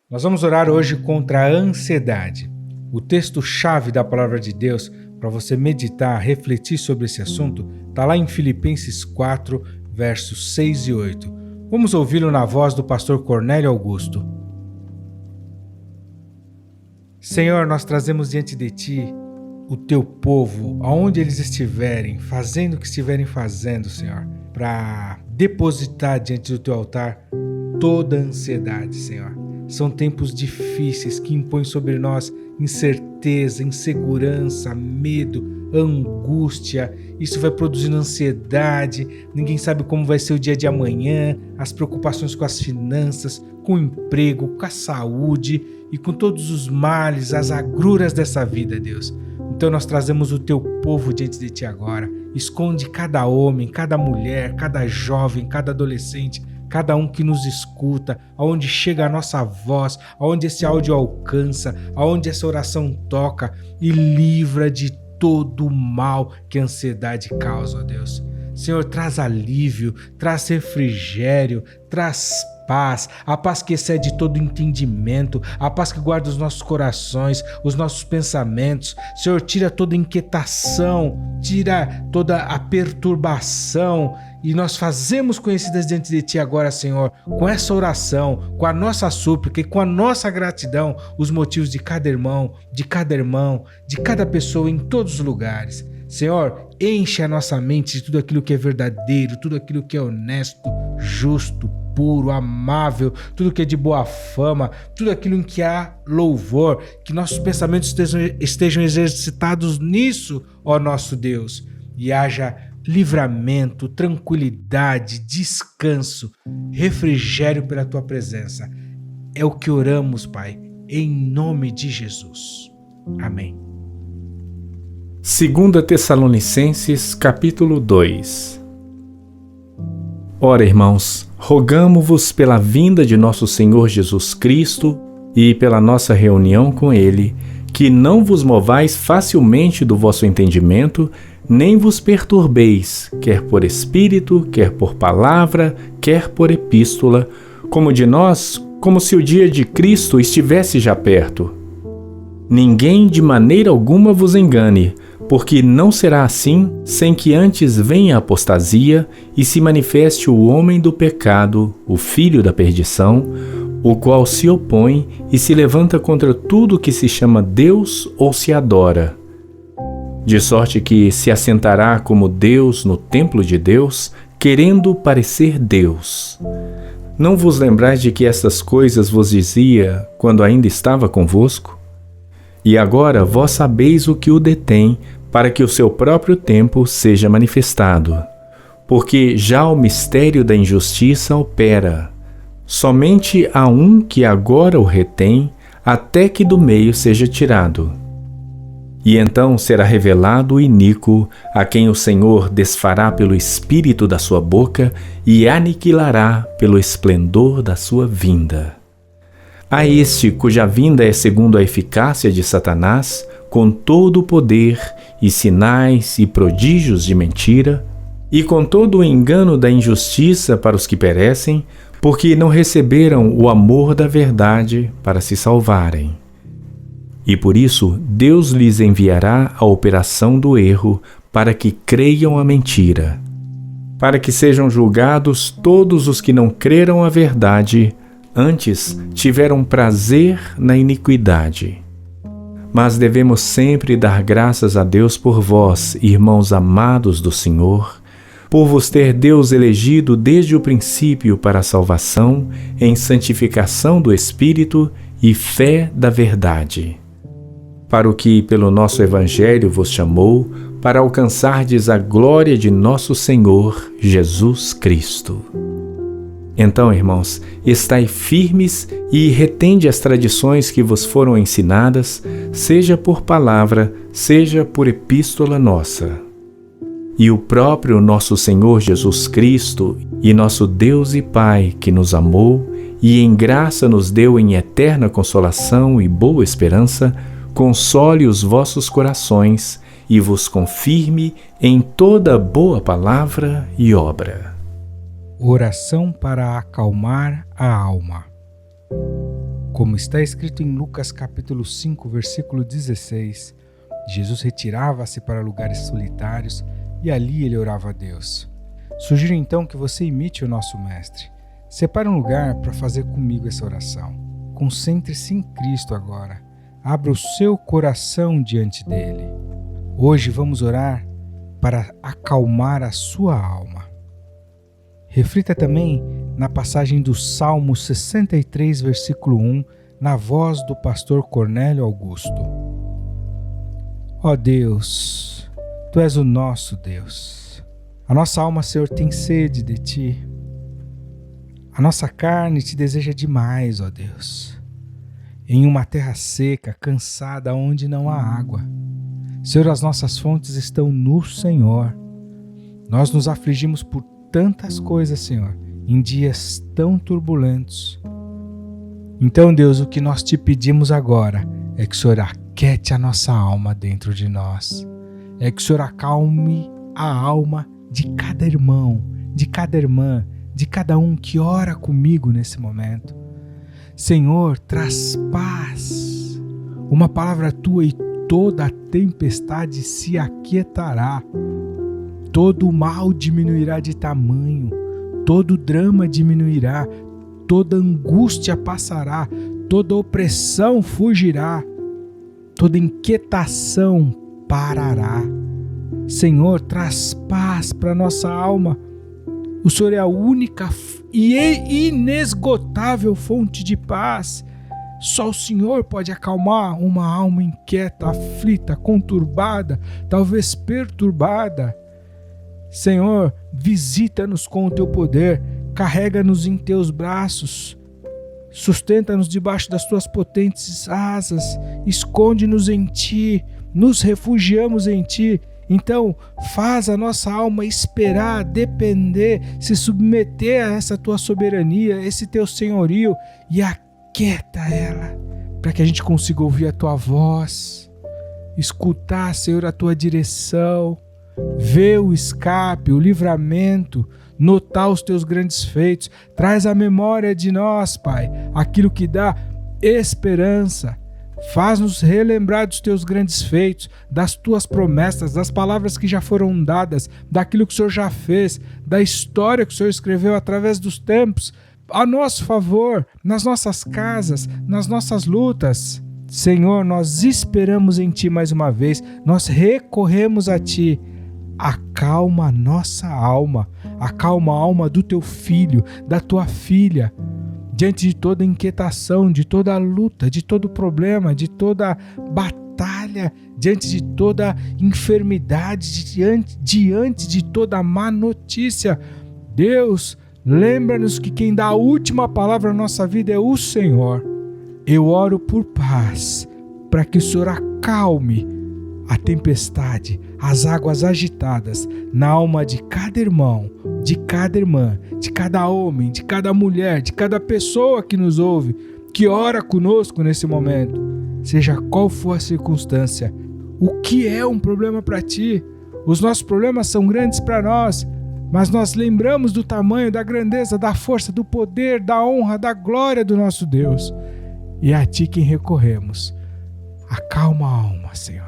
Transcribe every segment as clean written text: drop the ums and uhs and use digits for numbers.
Nós vamos orar hoje contra a ansiedade. O texto-chave da palavra de Deus para você meditar, refletir sobre esse assunto, está lá em Filipenses 4, versos 6 e 8. Vamos ouvi-lo na voz do pastor Cornélio Augusto. Senhor, nós trazemos diante de Ti o Teu povo, aonde eles estiverem, fazendo o que estiverem fazendo, Senhor, para depositar diante do Teu altar toda a ansiedade, Senhor. São tempos difíceis que impõem sobre nós incerteza, insegurança, medo, angústia. Isso vai produzindo ansiedade, ninguém sabe como vai ser o dia de amanhã, as preocupações com as finanças, com o emprego, com a saúde e com todos os males, as agruras dessa vida, Deus. Então nós trazemos o Teu povo diante de Ti agora. Esconde cada homem, cada mulher, cada jovem, cada adolescente, cada um que nos escuta, aonde chega a nossa voz, aonde esse áudio alcança, aonde essa oração toca e livra de todo o mal que a ansiedade causa, ó Deus. Senhor, traz alívio, traz refrigério, traz paz, a paz que excede todo entendimento, a paz que guarda os nossos corações, os nossos pensamentos. Senhor, tira toda inquietação, tira toda a perturbação, e nós fazemos conhecidas diante de Ti agora, Senhor, com essa oração, com a nossa súplica e com a nossa gratidão, os motivos de cada irmão, de cada pessoa em todos os lugares. Senhor, enche a nossa mente de tudo aquilo que é verdadeiro, tudo aquilo que é honesto, justo, puro, amável, tudo que é de boa fama, tudo aquilo em que há louvor, que nossos pensamentos estejam exercitados nisso, ó nosso Deus, e haja livramento, tranquilidade, descanso, refrigério pela Tua presença. É o que oramos, Pai, em nome de Jesus. Amém. 2 Tessalonicenses, capítulo 2. Ora, irmãos, rogamo-vos pela vinda de nosso Senhor Jesus Cristo e pela nossa reunião com Ele, que não vos movais facilmente do vosso entendimento, nem vos perturbeis, quer por espírito, quer por palavra, quer por epístola, como de nós, como se o dia de Cristo estivesse já perto. Ninguém de maneira alguma vos engane, porque não será assim sem que antes venha a apostasia e se manifeste o homem do pecado, o filho da perdição, o qual se opõe e se levanta contra tudo que se chama Deus ou se adora. De sorte que se assentará como Deus no templo de Deus, querendo parecer Deus. Não vos lembrais de que estas coisas vos dizia quando ainda estava convosco? E agora vós sabeis o que o detém, para que o seu próprio tempo seja manifestado. Porque já o mistério da injustiça opera. Somente há um que agora o retém, até que do meio seja tirado. E então será revelado o iníquo, a quem o Senhor desfará pelo espírito da sua boca e aniquilará pelo esplendor da sua vinda. A este cuja vinda é segundo a eficácia de Satanás, com todo o poder e sinais e prodígios de mentira, e com todo o engano da injustiça para os que perecem, porque não receberam o amor da verdade para se salvarem. E por isso Deus lhes enviará a operação do erro, para que creiam a mentira, para que sejam julgados todos os que não creram a verdade, antes tiveram prazer na iniquidade. Mas devemos sempre dar graças a Deus por vós, irmãos amados do Senhor, por vos ter Deus elegido desde o princípio para a salvação, em santificação do Espírito e fé da verdade. Para o que pelo nosso Evangelho vos chamou, para alcançardes a glória de nosso Senhor Jesus Cristo. Então, irmãos, estai firmes e retende as tradições que vos foram ensinadas, seja por palavra, seja por epístola nossa. E o próprio nosso Senhor Jesus Cristo e nosso Deus e Pai, que nos amou e em graça nos deu em eterna consolação e boa esperança, console os vossos corações e vos confirme em toda boa palavra e obra. Oração para acalmar a alma. Como está escrito em Lucas capítulo 5, versículo 16, Jesus retirava-se para lugares solitários e ali ele orava a Deus. Sugiro então que você imite o nosso Mestre. Separe um lugar para fazer comigo essa oração. Concentre-se em Cristo agora. Abra o seu coração diante dele. Hoje vamos orar para acalmar a sua alma. Reflita também na passagem do Salmo 63, versículo 1, na voz do pastor Cornélio Augusto. Ó Deus, Tu és o nosso Deus. A nossa alma, Senhor, tem sede de Ti. A nossa carne Te deseja demais, ó Deus. Em uma terra seca, cansada, onde não há água. Senhor, as nossas fontes estão no Senhor. Nós nos afligimos por tantas coisas, Senhor, em dias tão turbulentos. Então, Deus, o que nós Te pedimos agora é que o Senhor aquiete a nossa alma dentro de nós. É que o Senhor acalme a alma de cada irmão, de cada irmã, de cada um que ora comigo nesse momento. Senhor, traz paz. Uma palavra Tua e toda a tempestade se aquietará. Todo o mal diminuirá de tamanho. Todo drama diminuirá. Toda angústia passará. Toda opressão fugirá. Toda inquietação parará. Senhor, traz paz para nossa alma. O Senhor é a única e inesgotável fonte de paz. Só o Senhor pode acalmar uma alma inquieta, aflita, conturbada, talvez perturbada. Senhor, visita-nos com o Teu poder, carrega-nos em Teus braços, sustenta-nos debaixo das Tuas potentes asas, esconde-nos em Ti, nos refugiamos em Ti. Então, faz a nossa alma esperar, depender, se submeter a essa Tua soberania, esse Teu senhorio, e aquieta ela, para que a gente consiga ouvir a Tua voz, escutar, Senhor, a Tua direção, ver o escape, o livramento, notar os Teus grandes feitos. Traz à memória de nós, Pai, aquilo que dá esperança. Faz-nos relembrar dos Teus grandes feitos, das Tuas promessas, das palavras que já foram dadas, daquilo que o Senhor já fez, da história que o Senhor escreveu através dos tempos, a nosso favor, nas nossas casas, nas nossas lutas. Senhor, nós esperamos em Ti mais uma vez, nós recorremos a Ti. Acalma a nossa alma, acalma a alma do Teu filho, da Tua filha, diante de toda inquietação, de toda luta, de todo problema, de toda batalha, diante de toda enfermidade, diante de toda má notícia. Deus, lembra-nos que quem dá a última palavra na nossa vida é o Senhor. Eu oro por paz, para que o Senhor acalme a tempestade, as águas agitadas na alma de cada irmão, de cada irmã, de cada homem, de cada mulher, de cada pessoa que nos ouve, que ora conosco nesse momento. Seja qual for a circunstância, o que é um problema para Ti? Os nossos problemas são grandes para nós, mas nós lembramos do tamanho, da grandeza, da força, do poder, da honra, da glória do nosso Deus. E é a Ti quem recorremos. Acalma a alma, Senhor.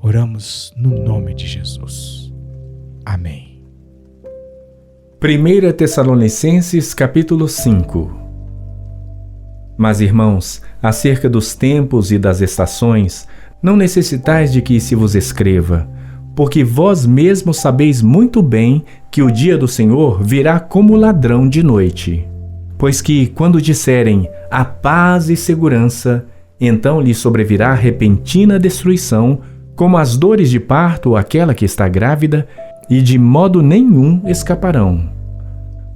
Oramos no nome de Jesus. Amém. 1 Tessalonicenses capítulo 5. Mas, irmãos, acerca dos tempos e das estações, não necessitais de que se vos escreva, porque vós mesmos sabeis muito bem que o dia do Senhor virá como ladrão de noite. Pois que, quando disserem a paz e segurança, então lhe sobrevirá repentina destruição, como as dores de parto àquela que está grávida, e de modo nenhum escaparão.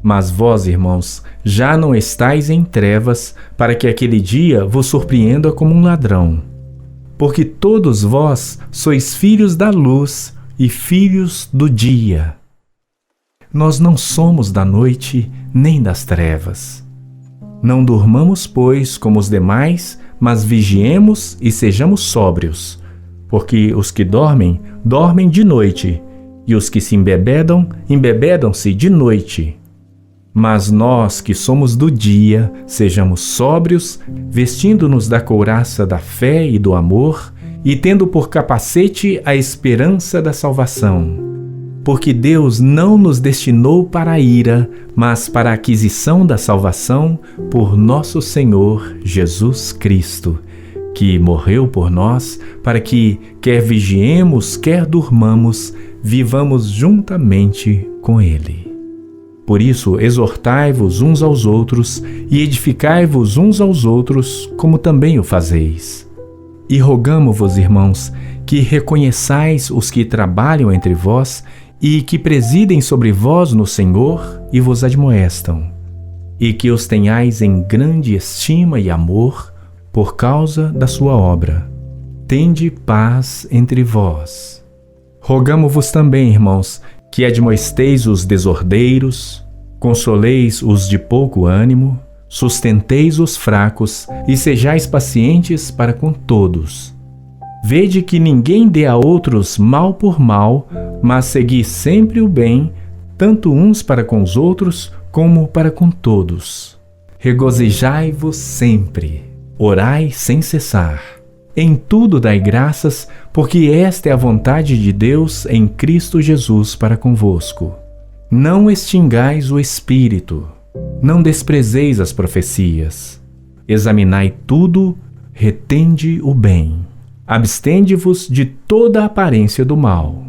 Mas vós, irmãos, já não estáis em trevas, para que aquele dia vos surpreenda como um ladrão. Porque todos vós sois filhos da luz e filhos do dia. Nós não somos da noite nem das trevas. Não durmamos, pois, como os demais, mas vigiemos e sejamos sóbrios. Porque os que dormem, dormem de noite, e os que se embebedam, embebedam-se de noite. Mas nós que somos do dia, sejamos sóbrios, vestindo-nos da couraça da fé e do amor, e tendo por capacete a esperança da salvação. Porque Deus não nos destinou para a ira, mas para a aquisição da salvação por nosso Senhor Jesus Cristo, que morreu por nós, para que, quer vigiemos, quer durmamos, vivamos juntamente com Ele. Por isso, exortai-vos uns aos outros e edificai-vos uns aos outros, como também o fazeis. E rogamo-vos, irmãos, que reconheçais os que trabalham entre vós e que presidem sobre vós no Senhor e vos admoestam, e que os tenhais em grande estima e amor por causa da sua obra. Tende paz entre vós. Rogamo-vos também, irmãos, que admoesteis os desordeiros, consoleis os de pouco ânimo, sustenteis os fracos e sejais pacientes para com todos. Vede que ninguém dê a outros mal por mal, mas segui sempre o bem, tanto uns para com os outros como para com todos. Regozijai-vos sempre, orai sem cessar. Em tudo dai graças, porque esta é a vontade de Deus em Cristo Jesus para convosco. Não extingais o Espírito, não desprezeis as profecias. Examinai tudo, retende o bem. Abstende-vos de toda a aparência do mal.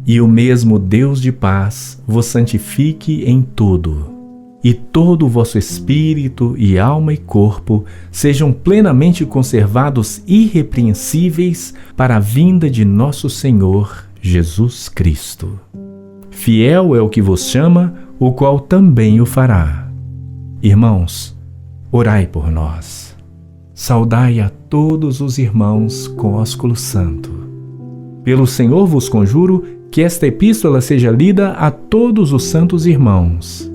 E o mesmo Deus de paz vos santifique em tudo. E todo o vosso espírito e alma e corpo sejam plenamente conservados irrepreensíveis para a vinda de nosso Senhor Jesus Cristo. Fiel é o que vos chama, o qual também o fará. Irmãos, orai por nós. Saudai a todos os irmãos com ósculo santo. Pelo Senhor vos conjuro que esta epístola seja lida a todos os santos irmãos.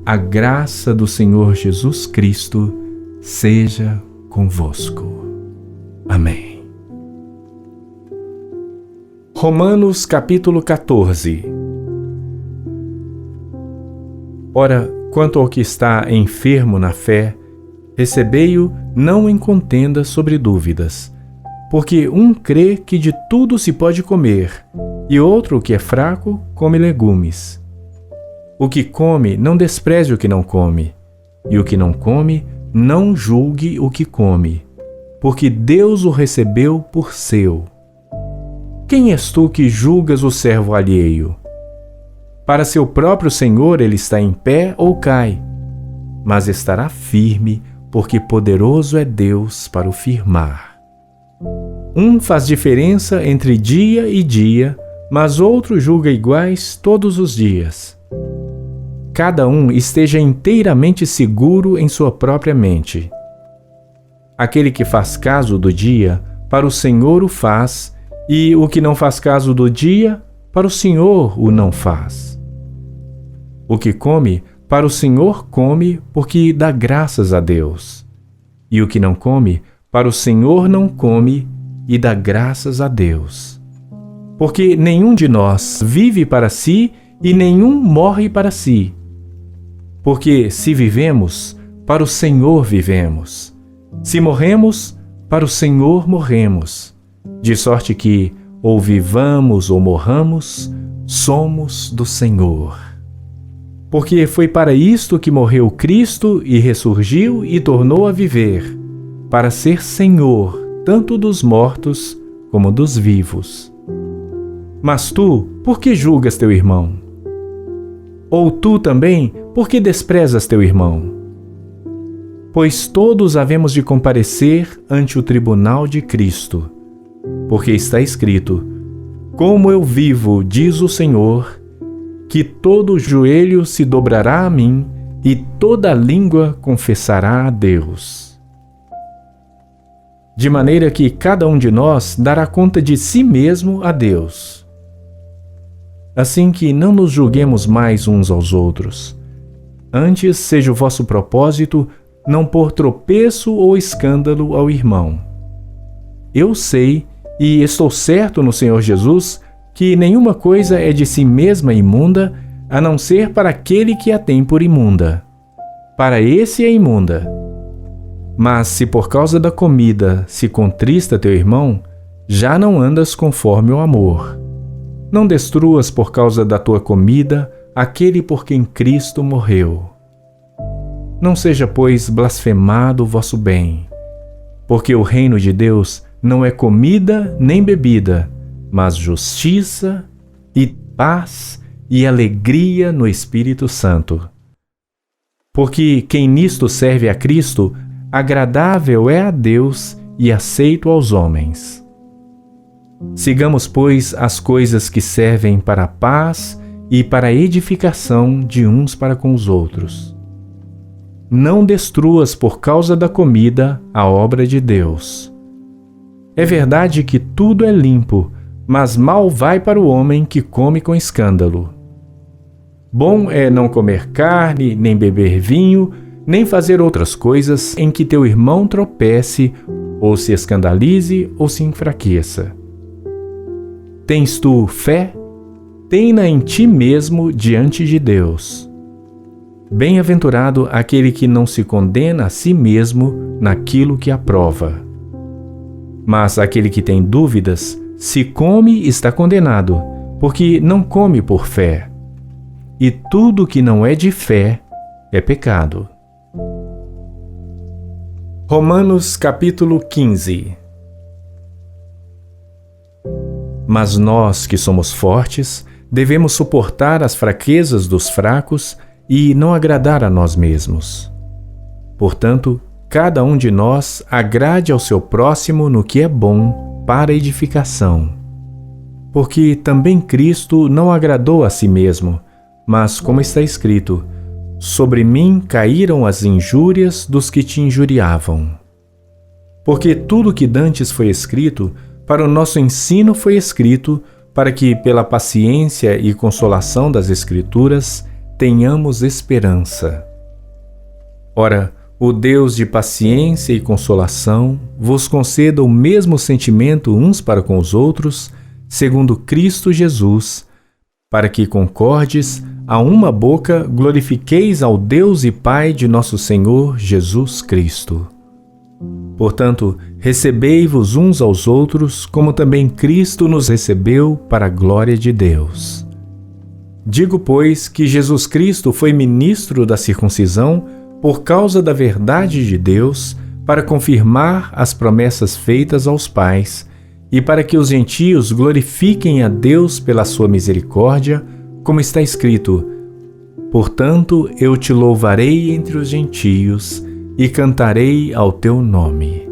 A graça do Senhor Jesus Cristo seja convosco. Amém. Romanos capítulo 14. Ora, quanto ao que está enfermo na fé, recebei-o não em contenda sobre dúvidas, porque um crê que de tudo se pode comer, e outro que é fraco come legumes. O que come, não despreze o que não come, e o que não come, não julgue o que come, porque Deus o recebeu por seu. Quem és tu que julgas o servo alheio? Para seu próprio Senhor ele está em pé ou cai, mas estará firme, porque poderoso é Deus para o firmar. Um faz diferença entre dia e dia, mas outro julga iguais todos os dias. Cada um esteja inteiramente seguro em sua própria mente. Aquele que faz caso do dia, para o Senhor o faz, e o que não faz caso do dia, para o Senhor o não faz. O que come, para o Senhor come, porque dá graças a Deus. E o que não come, para o Senhor não come, e dá graças a Deus. Porque nenhum de nós vive para si, e nenhum morre para si. Porque se vivemos, para o Senhor vivemos. Se morremos, para o Senhor morremos. De sorte que, ou vivamos ou morramos, somos do Senhor. Porque foi para isto que morreu Cristo e ressurgiu e tornou a viver, para ser Senhor tanto dos mortos como dos vivos. Mas tu, por que julgas teu irmão? Ou tu também, por que desprezas teu irmão? Pois todos havemos de comparecer ante o tribunal de Cristo. Porque está escrito: como eu vivo, diz o Senhor, que todo joelho se dobrará a mim e toda língua confessará a Deus. De maneira que cada um de nós dará conta de si mesmo a Deus. Assim que não nos julguemos mais uns aos outros. Antes seja o vosso propósito não pôr tropeço ou escândalo ao irmão. Eu sei e estou certo no Senhor Jesus que nenhuma coisa é de si mesma imunda, a não ser para aquele que a tem por imunda. Para esse é imunda. Mas se por causa da comida se contrista teu irmão, já não andas conforme o amor. Não destruas por causa da tua comida aquele por quem Cristo morreu. Não seja, pois, blasfemado o vosso bem, porque o reino de Deus não é comida nem bebida, mas justiça e paz e alegria no Espírito Santo. Porque quem nisto serve a Cristo, agradável é a Deus e aceito aos homens. Sigamos, pois, as coisas que servem para a paz e para a edificação de uns para com os outros. Não destruas por causa da comida a obra de Deus. É verdade que tudo é limpo, mas mal vai para o homem que come com escândalo. Bom é não comer carne, nem beber vinho, nem fazer outras coisas em que teu irmão tropece, ou se escandalize, ou se enfraqueça. Tens tu fé? Tem-na em ti mesmo diante de Deus. Bem-aventurado aquele que não se condena a si mesmo naquilo que aprova. Mas aquele que tem dúvidas, se come, está condenado, porque não come por fé. E tudo que não é de fé é pecado. Romanos capítulo 15. Mas nós que somos fortes, devemos suportar as fraquezas dos fracos e não agradar a nós mesmos. Portanto, cada um de nós agrade ao seu próximo no que é bom para edificação. Porque também Cristo não agradou a si mesmo, mas, como está escrito, sobre mim caíram as injúrias dos que te injuriavam. Porque tudo que dantes foi escrito, para o nosso ensino foi escrito, para que, pela paciência e consolação das Escrituras, tenhamos esperança. Ora, o Deus de paciência e consolação vos conceda o mesmo sentimento uns para com os outros, segundo Cristo Jesus, para que concordes, a uma boca glorifiqueis ao Deus e Pai de nosso Senhor Jesus Cristo. Portanto, recebei-vos uns aos outros, como também Cristo nos recebeu para a glória de Deus. Digo, pois, que Jesus Cristo foi ministro da circuncisão por causa da verdade de Deus, para confirmar as promessas feitas aos pais, e para que os gentios glorifiquem a Deus pela sua misericórdia, como está escrito: portanto, eu te louvarei entre os gentios e cantarei ao teu nome.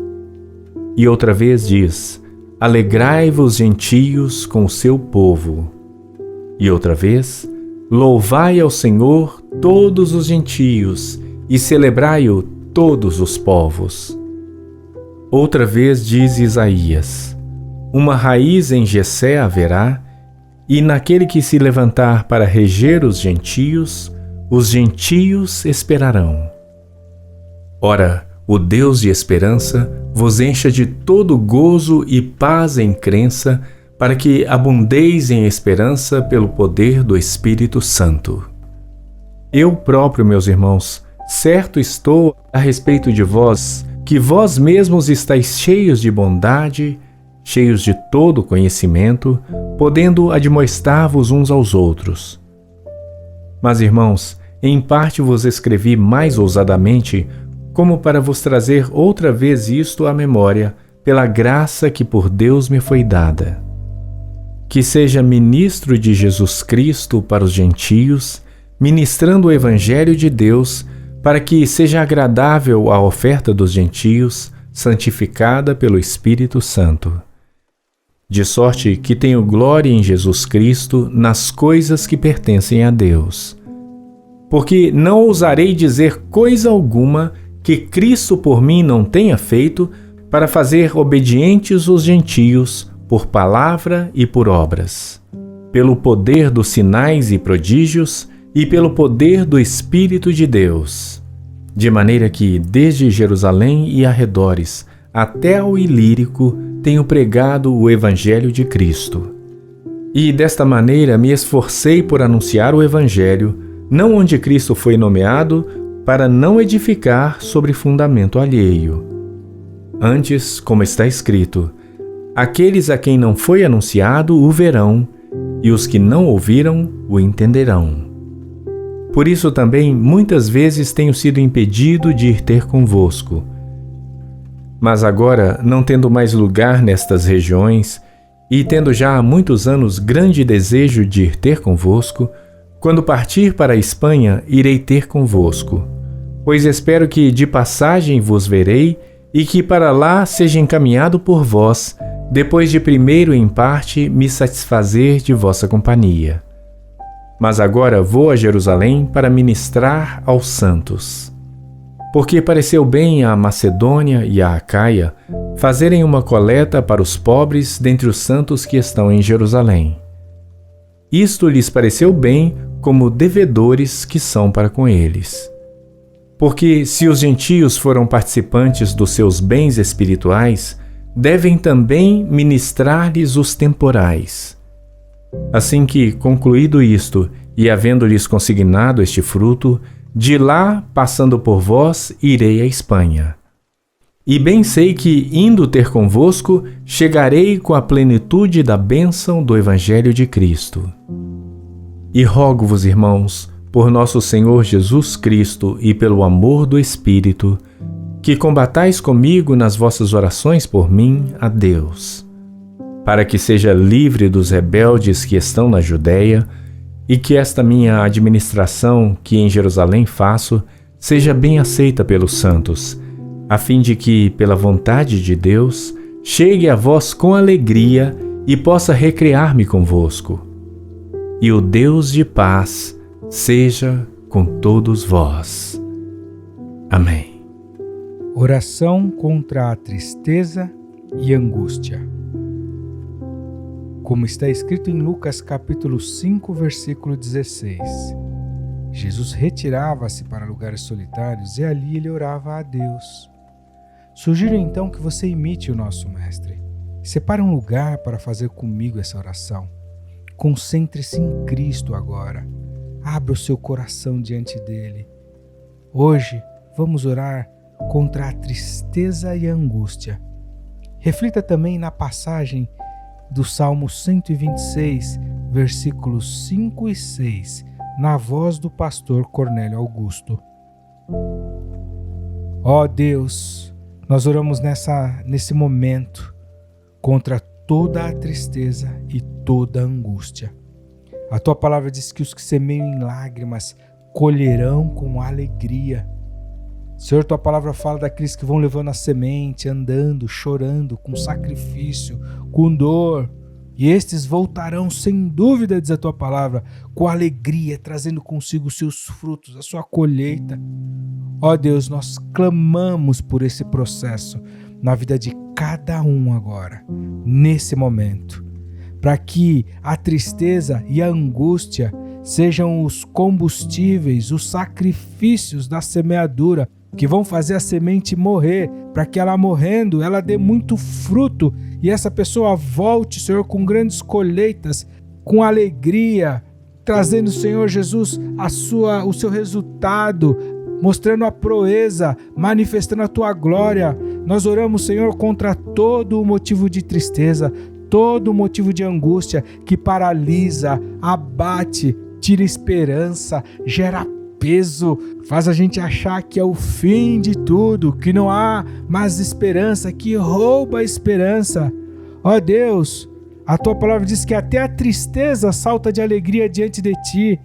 E outra vez diz: alegrai-vos, gentios, com o seu povo. E outra vez: louvai ao Senhor todos os gentios e celebrai-o todos os povos. Outra vez diz Isaías: uma raiz em Jessé haverá, e naquele que se levantar para reger os gentios esperarão. Ora, o Deus de esperança vos encha de todo gozo e paz em crença, para que abundeis em esperança pelo poder do Espírito Santo. Eu próprio, meus irmãos, certo estou a respeito de vós, que vós mesmos estáis cheios de bondade, cheios de todo conhecimento, podendo admoestar-vos uns aos outros. Mas, irmãos, em parte vos escrevi mais ousadamente, como para vos trazer outra vez isto à memória, pela graça que por Deus me foi dada. Que seja ministro de Jesus Cristo para os gentios, ministrando o Evangelho de Deus, para que seja agradável a oferta dos gentios, santificada pelo Espírito Santo. De sorte que tenho glória em Jesus Cristo nas coisas que pertencem a Deus. Porque não ousarei dizer coisa alguma que Cristo por mim não tenha feito, para fazer obedientes os gentios por palavra e por obras, pelo poder dos sinais e prodígios e pelo poder do Espírito de Deus, de maneira que desde Jerusalém e arredores até ao Ilírico tenho pregado o Evangelho de Cristo. E desta maneira me esforcei por anunciar o Evangelho, não onde Cristo foi nomeado, para não edificar sobre fundamento alheio. Antes, como está escrito, aqueles a quem não foi anunciado o verão, e os que não ouviram o entenderão. Por isso também muitas vezes tenho sido impedido de ir ter convosco. Mas agora, não tendo mais lugar nestas regiões, e tendo já há muitos anos grande desejo de ir ter convosco, quando partir para a Espanha, irei ter convosco. Pois espero que de passagem vos verei, e que para lá seja encaminhado por vós, depois de primeiro em parte me satisfazer de vossa companhia. Mas agora vou a Jerusalém para ministrar aos santos. Porque pareceu bem à Macedônia e à Acaia fazerem uma coleta para os pobres dentre os santos que estão em Jerusalém. Isto lhes pareceu bem como devedores que são para com eles. Porque se os gentios foram participantes dos seus bens espirituais, devem também ministrar-lhes os temporais. Assim que, concluído isto, e havendo-lhes consignado este fruto, de lá, passando por vós, irei à Espanha. E bem sei que, indo ter convosco, chegarei com a plenitude da bênção do Evangelho de Cristo. E rogo-vos, irmãos, por nosso Senhor Jesus Cristo e pelo amor do Espírito, que combatais comigo nas vossas orações por mim a Deus, para que seja livre dos rebeldes que estão na Judéia, e que esta minha administração que em Jerusalém faço seja bem aceita pelos santos, a fim de que, pela vontade de Deus, chegue a vós com alegria e possa recrear-me convosco. E o Deus de paz seja com todos vós. Amém. Oração contra a tristeza e angústia. Como está escrito em Lucas capítulo 5, versículo 16. Jesus retirava-se para lugares solitários e ali ele orava a Deus. Sugiro então que você imite o nosso Mestre. Separe um lugar para fazer comigo essa oração. Concentre-se em Cristo agora. Abra o seu coração diante dele. Hoje vamos orar contra a tristeza e a angústia. Reflita também na passagem do Salmo 126, versículos 5 e 6, na voz do pastor Cornélio Augusto. Ó Deus, nós oramos nesse momento contra toda a tristeza e toda a angústia. A tua palavra diz que os que semeiam em lágrimas colherão com alegria. Senhor, tua palavra fala daqueles que vão levando a semente, andando, chorando, com sacrifício, com dor. E estes voltarão, sem dúvida, diz a tua palavra, com alegria, trazendo consigo os seus frutos, a sua colheita. Ó Deus, nós clamamos por esse processo na vida de cada um agora, nesse momento, para que a tristeza e a angústia sejam os combustíveis, os sacrifícios da semeadura, que vão fazer a semente morrer, para que ela morrendo, ela dê muito fruto e essa pessoa volte, Senhor, com grandes colheitas, com alegria, trazendo, Senhor Jesus, o seu resultado, mostrando a proeza, manifestando a tua glória. Nós oramos, Senhor, contra todo o motivo de tristeza, todo o motivo de angústia que paralisa, abate, tira esperança, gera peso, faz a gente achar que é o fim de tudo, que não há mais esperança, que rouba a esperança. Ó Deus, a tua palavra diz que até a tristeza salta de alegria diante de ti.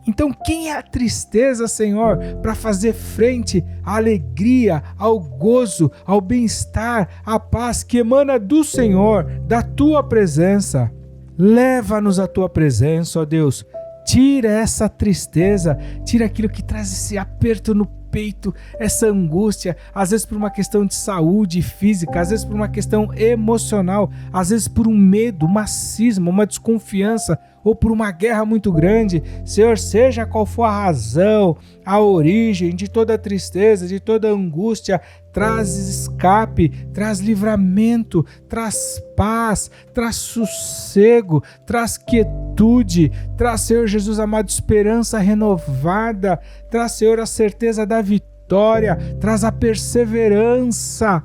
Então quem é a tristeza, Senhor, para fazer frente à alegria, ao gozo, ao bem-estar, à paz que emana do Senhor, da tua presença? Leva-nos à tua presença, ó Deus. Tira essa tristeza, tira aquilo que traz esse aperto no peito, essa angústia, às vezes por uma questão de saúde física, às vezes por uma questão emocional, às vezes por um medo, uma cisma, uma desconfiança, ou por uma guerra muito grande. Senhor, seja qual for a razão, a origem de toda tristeza, de toda angústia, traz escape, traz livramento, traz paz, traz sossego, traz quietude, traz, Senhor Jesus amado, esperança renovada, traz, Senhor, a certeza da vitória, traz a perseverança.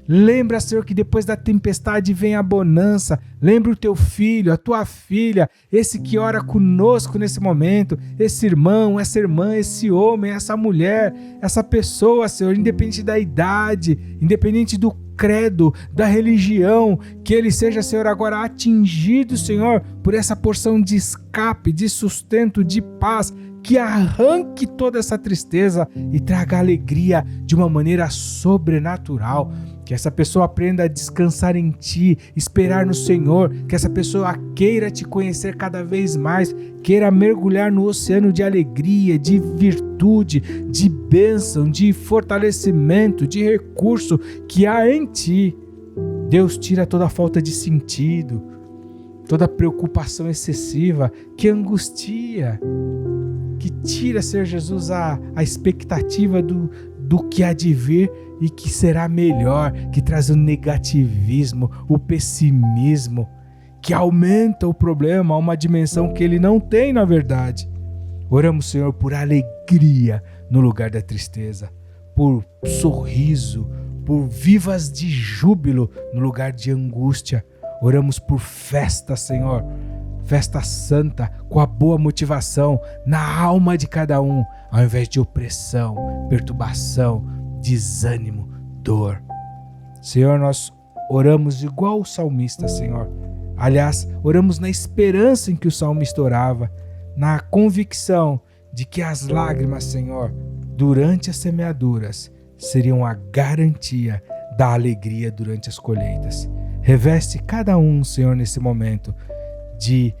Lembra, Senhor, que depois da tempestade vem a bonança. Lembra o teu filho, a tua filha, esse que ora conosco nesse momento, esse irmão, essa irmã, esse homem, essa mulher, essa pessoa, Senhor, independente da idade, independente do credo, da religião, que ele seja, Senhor, agora atingido, Senhor, por essa porção de escape, de sustento, de paz, que arranque toda essa tristeza e traga alegria de uma maneira sobrenatural. Que essa pessoa aprenda a descansar em Ti, esperar no Senhor, que essa pessoa queira Te conhecer cada vez mais, queira mergulhar no oceano de alegria, de virtude, de bênção, de fortalecimento, de recurso que há em Ti. Deus, tira toda a falta de sentido, toda a preocupação excessiva que angustia, que tira, Senhor Jesus, a expectativa do que há de vir e que será melhor, que traz o negativismo, o pessimismo, que aumenta o problema a uma dimensão que ele não tem na verdade. Oramos, Senhor, por alegria no lugar da tristeza, por sorriso, por vivas de júbilo no lugar de angústia. Oramos por festa, Senhor, festa santa, com a boa motivação na alma de cada um, ao invés de opressão, perturbação, desânimo, dor. Senhor, nós oramos igual o salmista, Senhor. Aliás, oramos na esperança em que o salmista orava, na convicção de que as lágrimas, Senhor, durante as semeaduras, seriam a garantia da alegria durante as colheitas. Reveste cada um, Senhor, nesse momento, de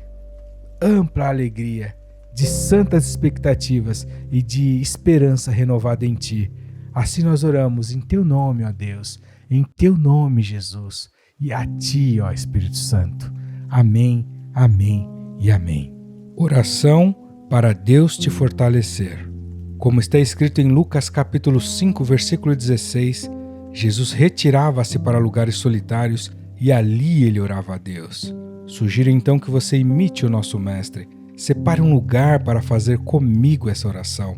ampla alegria, de santas expectativas e de esperança renovada em Ti. Assim nós oramos em Teu nome, ó Deus, em Teu nome, Jesus, e a Ti, ó Espírito Santo. Amém, amém e amém. Oração para Deus te fortalecer. Como está escrito em Lucas capítulo 5, versículo 16, Jesus retirava-se para lugares solitários e ali ele orava a Deus. Sugiro então que você imite o nosso Mestre. Separe um lugar para fazer comigo essa oração.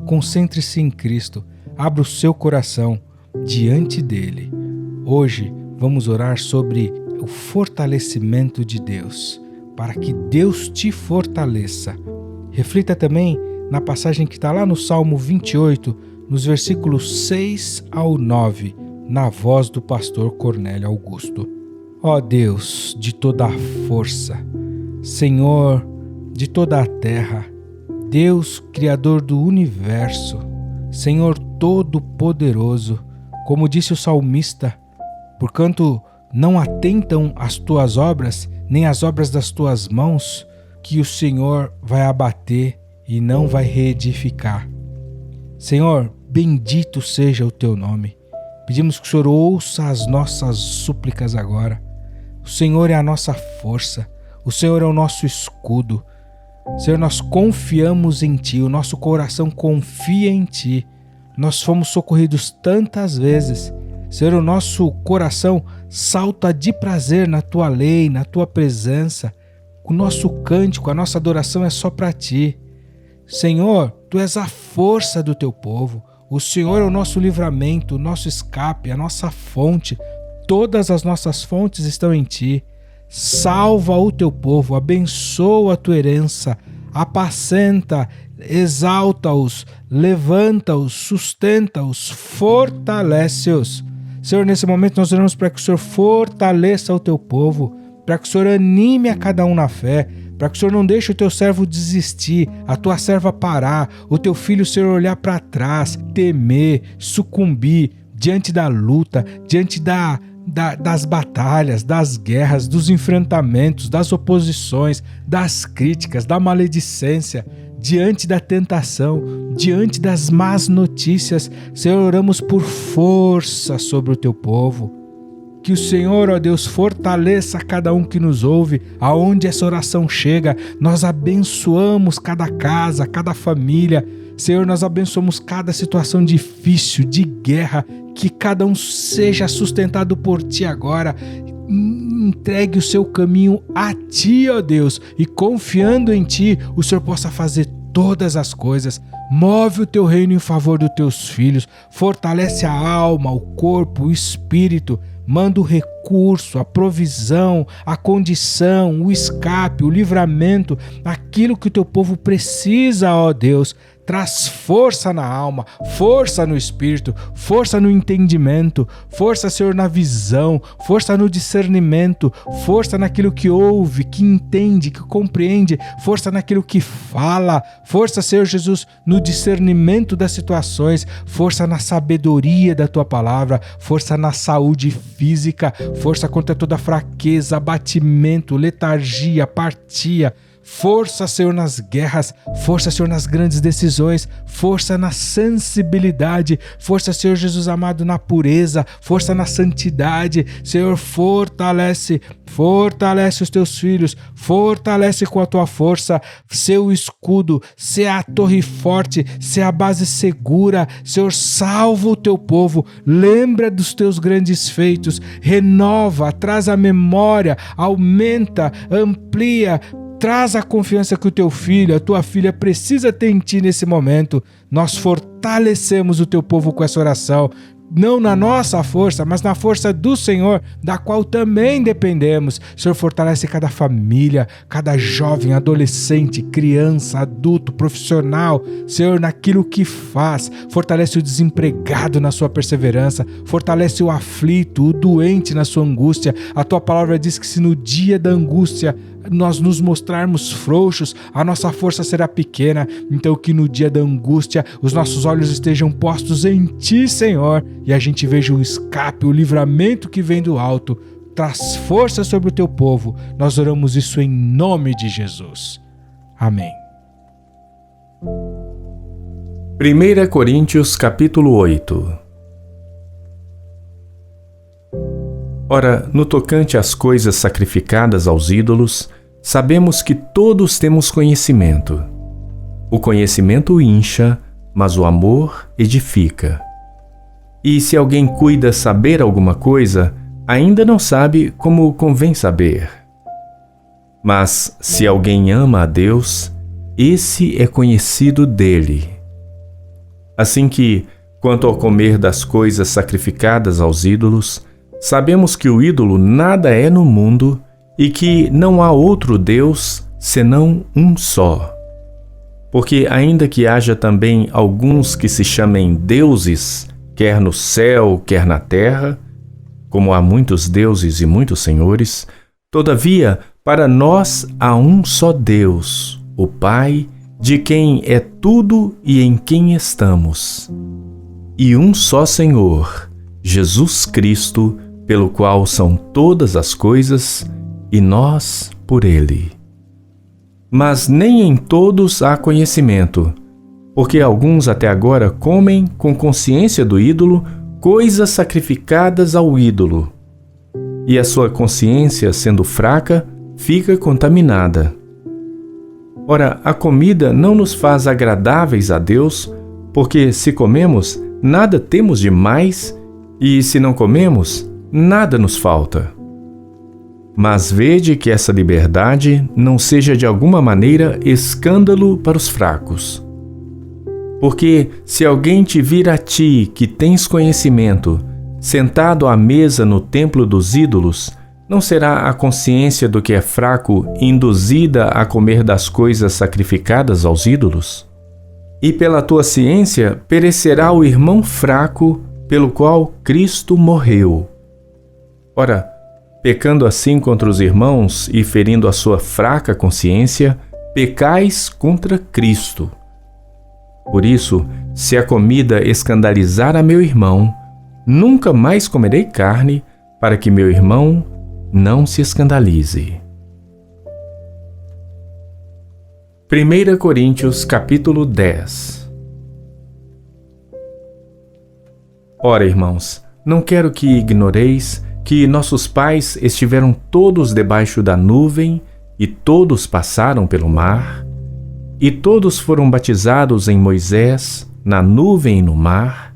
Concentre-se em Cristo. Abra o seu coração diante dele. Hoje vamos orar sobre o fortalecimento de Deus, para que Deus te fortaleça. Reflita também na passagem que está lá no Salmo 28, nos versículos 6 ao 9, na voz do pastor Cornélio Augusto. Ó Deus de toda a força, Senhor de toda a terra, Deus Criador do universo, Senhor Todo-Poderoso, como disse o salmista, porquanto não atentam as tuas obras, nem as obras das tuas mãos, que o Senhor vai abater e não vai reedificar. Senhor, bendito seja o teu nome. Pedimos que o Senhor ouça as nossas súplicas agora. O Senhor é a nossa força, o Senhor é o nosso escudo. Senhor, nós confiamos em Ti, o nosso coração confia em Ti. Nós fomos socorridos tantas vezes. Senhor, o nosso coração salta de prazer na Tua lei, na Tua presença. O nosso cântico, a nossa adoração é só para Ti. Senhor, Tu és a força do Teu povo. O Senhor é o nosso livramento, o nosso escape, a nossa fonte. Todas as nossas fontes estão em Ti. Salva o Teu povo, abençoa a Tua herança, apacenta, exalta-os, levanta-os, sustenta-os, fortalece-os. Senhor, nesse momento nós oramos para que o Senhor fortaleça o Teu povo, para que o Senhor anime a cada um na fé, para que o Senhor não deixe o Teu servo desistir, a Tua serva parar, o Teu filho, Senhor, olhar para trás, temer, sucumbir diante da luta, diante das batalhas, das guerras, dos enfrentamentos, das oposições, das críticas, da maledicência, diante da tentação, diante das más notícias. Senhor, oramos por força sobre o Teu povo. Que o Senhor, ó Deus, fortaleça cada um que nos ouve, aonde essa oração chega. Nós abençoamos cada casa, cada família. Senhor, nós abençoamos cada situação difícil, de guerra, que cada um seja sustentado por Ti agora. Entregue o seu caminho a Ti, ó Deus, e confiando em Ti, o Senhor possa fazer todas as coisas. Move o Teu reino em favor dos Teus filhos, fortalece a alma, o corpo, o espírito. Manda o recurso, a provisão, a condição, o escape, o livramento, aquilo que o Teu povo precisa, ó Deus. Traz força na alma, força no espírito, força no entendimento, força, Senhor, na visão, força no discernimento, força naquilo que ouve, que entende, que compreende, força naquilo que fala, força, Senhor Jesus, no discernimento das situações, força na sabedoria da Tua palavra, força na saúde física, força contra toda fraqueza, abatimento, letargia, apatia. Força, Senhor, nas guerras, força, Senhor, nas grandes decisões, força na sensibilidade, força, Senhor Jesus amado, na pureza, força na santidade. Senhor, fortalece os Teus filhos, fortalece com a Tua força, seu escudo, ser a torre forte, ser a base segura. Senhor, salva o Teu povo, lembra dos Teus grandes feitos, renova, traz a memória, aumenta, amplia. Traz a confiança que o Teu filho, a Tua filha precisa ter em Ti nesse momento. Nós fortalecemos o Teu povo com essa oração, não na nossa força, mas na força do Senhor, da qual também dependemos. Senhor, fortalece cada família, cada jovem, adolescente, criança, adulto, profissional. Senhor, naquilo que faz, fortalece o desempregado na sua perseverança, fortalece o aflito, o doente na sua angústia. A Tua palavra diz que se no dia da angústia nós nos mostrarmos frouxos, a nossa força será pequena. Então que no dia da angústia os nossos olhos estejam postos em Ti, Senhor, e a gente veja o escape, o livramento que vem do alto. Traz força sobre o Teu povo. Nós oramos isso em nome de Jesus. Amém. 1 Coríntios capítulo 8. Ora, no tocante às coisas sacrificadas aos ídolos, sabemos que todos temos conhecimento. O conhecimento incha, mas o amor edifica. E se alguém cuida saber alguma coisa, ainda não sabe como convém saber. Mas se alguém ama a Deus, esse é conhecido dele. Assim que, quanto ao comer das coisas sacrificadas aos ídolos, sabemos que o ídolo nada é no mundo e que não há outro Deus senão um só. Porque ainda que haja também alguns que se chamem deuses, quer no céu, quer na terra, como há muitos deuses e muitos senhores, todavia, para nós há um só Deus, o Pai, de quem é tudo e em quem estamos, e um só Senhor, Jesus Cristo, pelo qual são todas as coisas, e nós por Ele. Mas nem em todos há conhecimento, porque alguns até agora comem com consciência do ídolo coisas sacrificadas ao ídolo, e a sua consciência, sendo fraca, fica contaminada. Ora, a comida não nos faz agradáveis a Deus, porque se comemos, nada temos de mais, e se não comemos, nada nos falta. Mas vede que essa liberdade não seja de alguma maneira escândalo para os fracos. Porque se alguém te vir a ti, que tens conhecimento, sentado à mesa no templo dos ídolos, não será a consciência do que é fraco induzida a comer das coisas sacrificadas aos ídolos? E pela tua ciência perecerá o irmão fraco pelo qual Cristo morreu. Ora, pecando assim contra os irmãos e ferindo a sua fraca consciência, pecais contra Cristo. Por isso, se a comida escandalizar a meu irmão, nunca mais comerei carne, para que meu irmão não se escandalize. 1 Coríntios capítulo 10. Ora, irmãos, não quero que ignoreis que nossos pais estiveram todos debaixo da nuvem, e todos passaram pelo mar, e todos foram batizados em Moisés, na nuvem e no mar,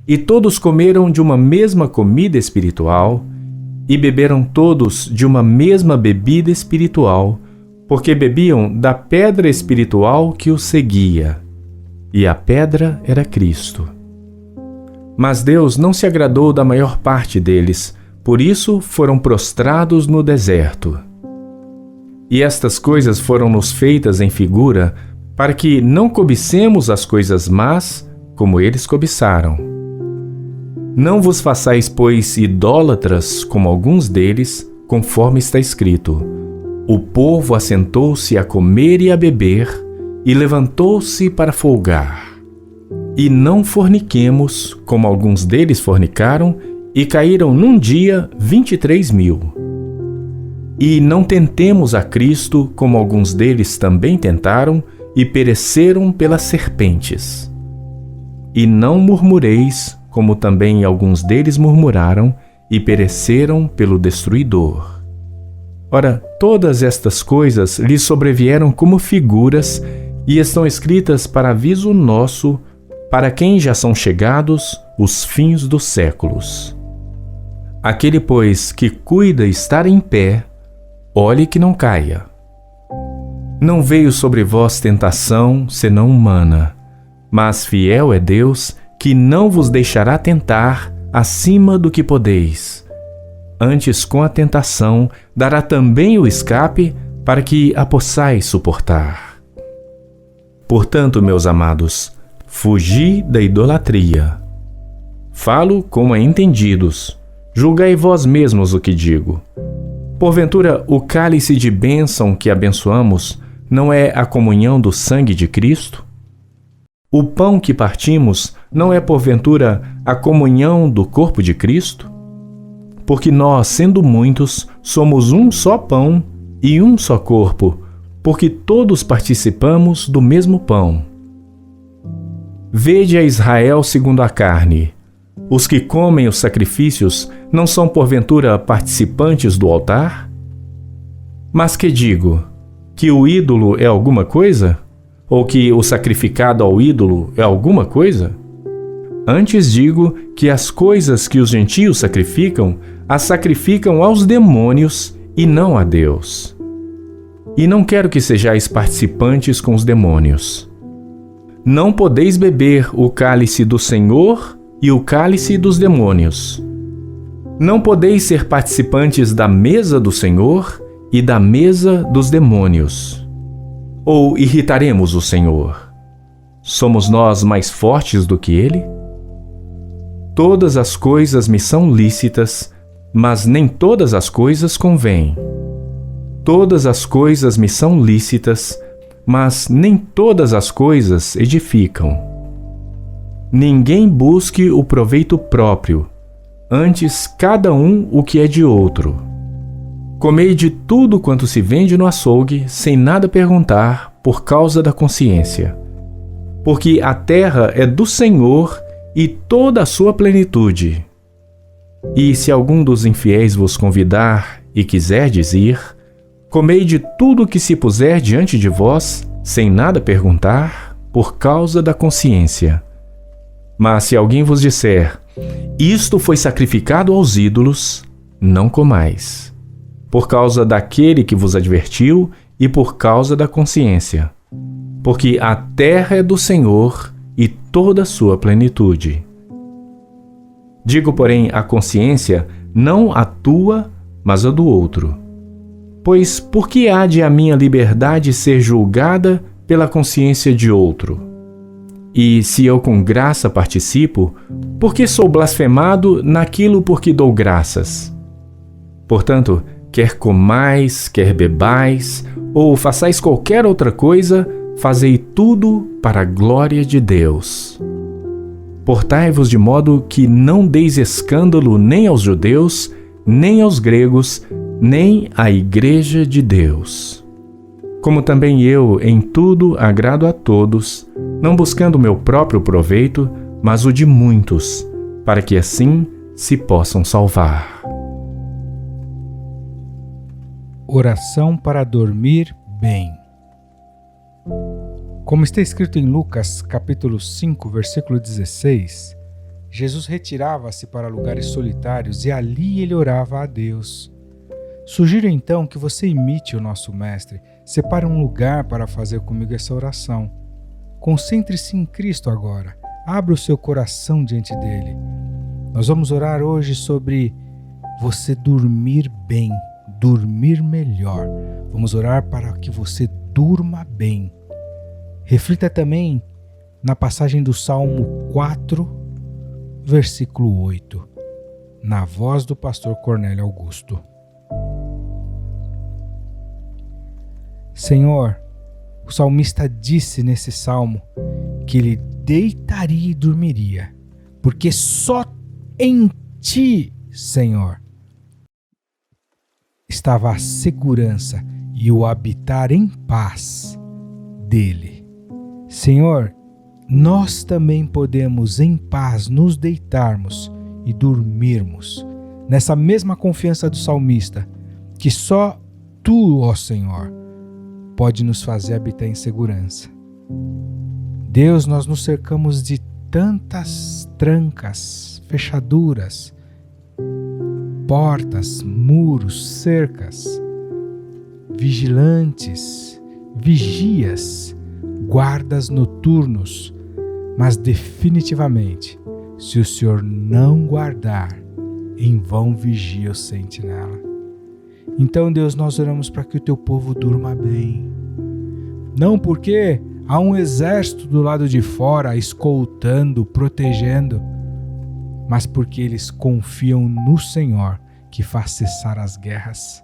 e todos comeram de uma mesma comida espiritual, e beberam todos de uma mesma bebida espiritual, porque bebiam da pedra espiritual que os seguia, e a pedra era Cristo. Mas Deus não se agradou da maior parte deles, por isso foram prostrados no deserto. E estas coisas foram-nos feitas em figura, para que não cobicemos as coisas más, como eles cobiçaram. Não vos façais, pois, idólatras, como alguns deles, conforme está escrito: o povo assentou-se a comer e a beber, e levantou-se para folgar. E não forniquemos, como alguns deles fornicaram, e caíram num dia 23.000. E não tentemos a Cristo, como alguns deles também tentaram, e pereceram pelas serpentes. E não murmureis, como também alguns deles murmuraram, e pereceram pelo destruidor. Ora, todas estas coisas lhes sobrevieram como figuras, e estão escritas para aviso nosso, para quem já são chegados os fins dos séculos. Aquele, pois, que cuida estar em pé, olhe que não caia. Não veio sobre vós tentação, senão humana, mas fiel é Deus, que não vos deixará tentar acima do que podeis. Antes, com a tentação, dará também o escape, para que a possais suportar. Portanto, meus amados, fugi da idolatria. Falo como a entendidos, julgai vós mesmos o que digo. Porventura, o cálice de bênção que abençoamos não é a comunhão do sangue de Cristo? O pão que partimos não é, porventura, a comunhão do corpo de Cristo? Porque nós, sendo muitos, somos um só pão e um só corpo, porque todos participamos do mesmo pão. Vede a Israel segundo a carne. Os que comem os sacrifícios não são, porventura, participantes do altar? Mas que digo? Que o ídolo é alguma coisa? Ou que o sacrificado ao ídolo é alguma coisa? Antes digo que as coisas que os gentios sacrificam, as sacrificam aos demônios e não a Deus. E não quero que sejais participantes com os demônios. Não podeis beber o cálice do Senhor e o cálice dos demônios. Não podeis ser participantes da mesa do Senhor e da mesa dos demônios. Ou irritaremos o Senhor? Somos nós mais fortes do que Ele? Todas as coisas me são lícitas, mas nem todas as coisas convêm. Todas as coisas me são lícitas, mas nem todas as coisas edificam. Ninguém busque o proveito próprio, antes cada um o que é de outro. Comei de tudo quanto se vende no açougue, sem nada perguntar, por causa da consciência. Porque a terra é do Senhor e toda a sua plenitude. E se algum dos infiéis vos convidar e quiserdes ir, comei de tudo que se puser diante de vós, sem nada perguntar, por causa da consciência. Mas se alguém vos disser: isto foi sacrificado aos ídolos, não comais, por causa daquele que vos advertiu e por causa da consciência. Porque a terra é do Senhor e toda a sua plenitude. Digo, porém, a consciência, não a tua, mas a do outro. Pois por que há de a minha liberdade ser julgada pela consciência de outro? E se eu com graça participo, por que sou blasfemado naquilo por que dou graças? Portanto, quer comais, quer bebais, ou façais qualquer outra coisa, fazei tudo para a glória de Deus. Portai-vos de modo que não deis escândalo nem aos judeus, nem aos gregos, nem à igreja de Deus. Como também eu, em tudo, agrado a todos, não buscando o meu próprio proveito, mas o de muitos, para que assim se possam salvar. Oração para dormir bem. Como está escrito em Lucas, capítulo 5, versículo 16, Jesus retirava-se para lugares solitários e ali ele orava a Deus. Sugiro então que você imite o nosso Mestre, separe um lugar para fazer comigo essa oração. Concentre-se em Cristo agora, abra o seu coração diante dele. Nós vamos orar hoje sobre você dormir bem, dormir melhor. Vamos orar para que você durma bem. Reflita também na passagem do Salmo 4, versículo 8, na voz do pastor Cornélio Augusto. Senhor, o salmista disse nesse salmo que ele deitaria e dormiria, porque só em Ti, Senhor, estava a segurança e o habitar em paz dele. Senhor, nós também podemos em paz nos deitarmos e dormirmos, nessa mesma confiança do salmista, que só Tu, ó Senhor, pode nos fazer habitar em segurança. Deus, nós nos cercamos de tantas trancas, fechaduras, portas, muros, cercas, vigilantes, vigias, guardas noturnos, mas definitivamente, se o Senhor não guardar, em vão vigia o sentinela. Então, Deus, nós oramos para que o Teu povo durma bem. Não porque há um exército do lado de fora escoltando, protegendo, mas porque eles confiam no Senhor, que faz cessar as guerras,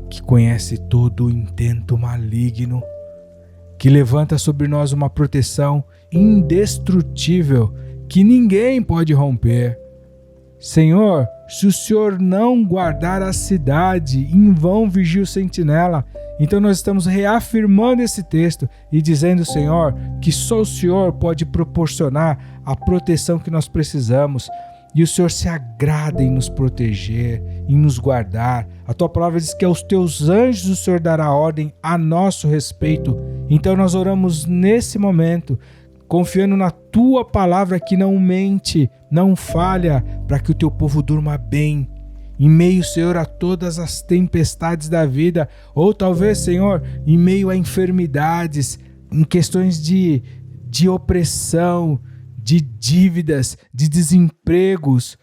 que conhece todo o intento maligno, que levanta sobre nós uma proteção indestrutível que ninguém pode romper. Senhor, se o Senhor não guardar a cidade, em vão vigia o sentinela. Então nós estamos reafirmando esse texto e dizendo, Senhor, que só o Senhor pode proporcionar a proteção que nós precisamos. E o Senhor se agrada em nos proteger, em nos guardar. A Tua palavra diz que aos Teus anjos o Senhor dará ordem a nosso respeito. Então nós oramos nesse momento, confiando na Tua palavra que não mente, não falha, para que o Teu povo durma bem. Em meio, Senhor, a todas as tempestades da vida, ou talvez, Senhor, em meio a enfermidades, em questões de opressão, de dívidas, de desempregos,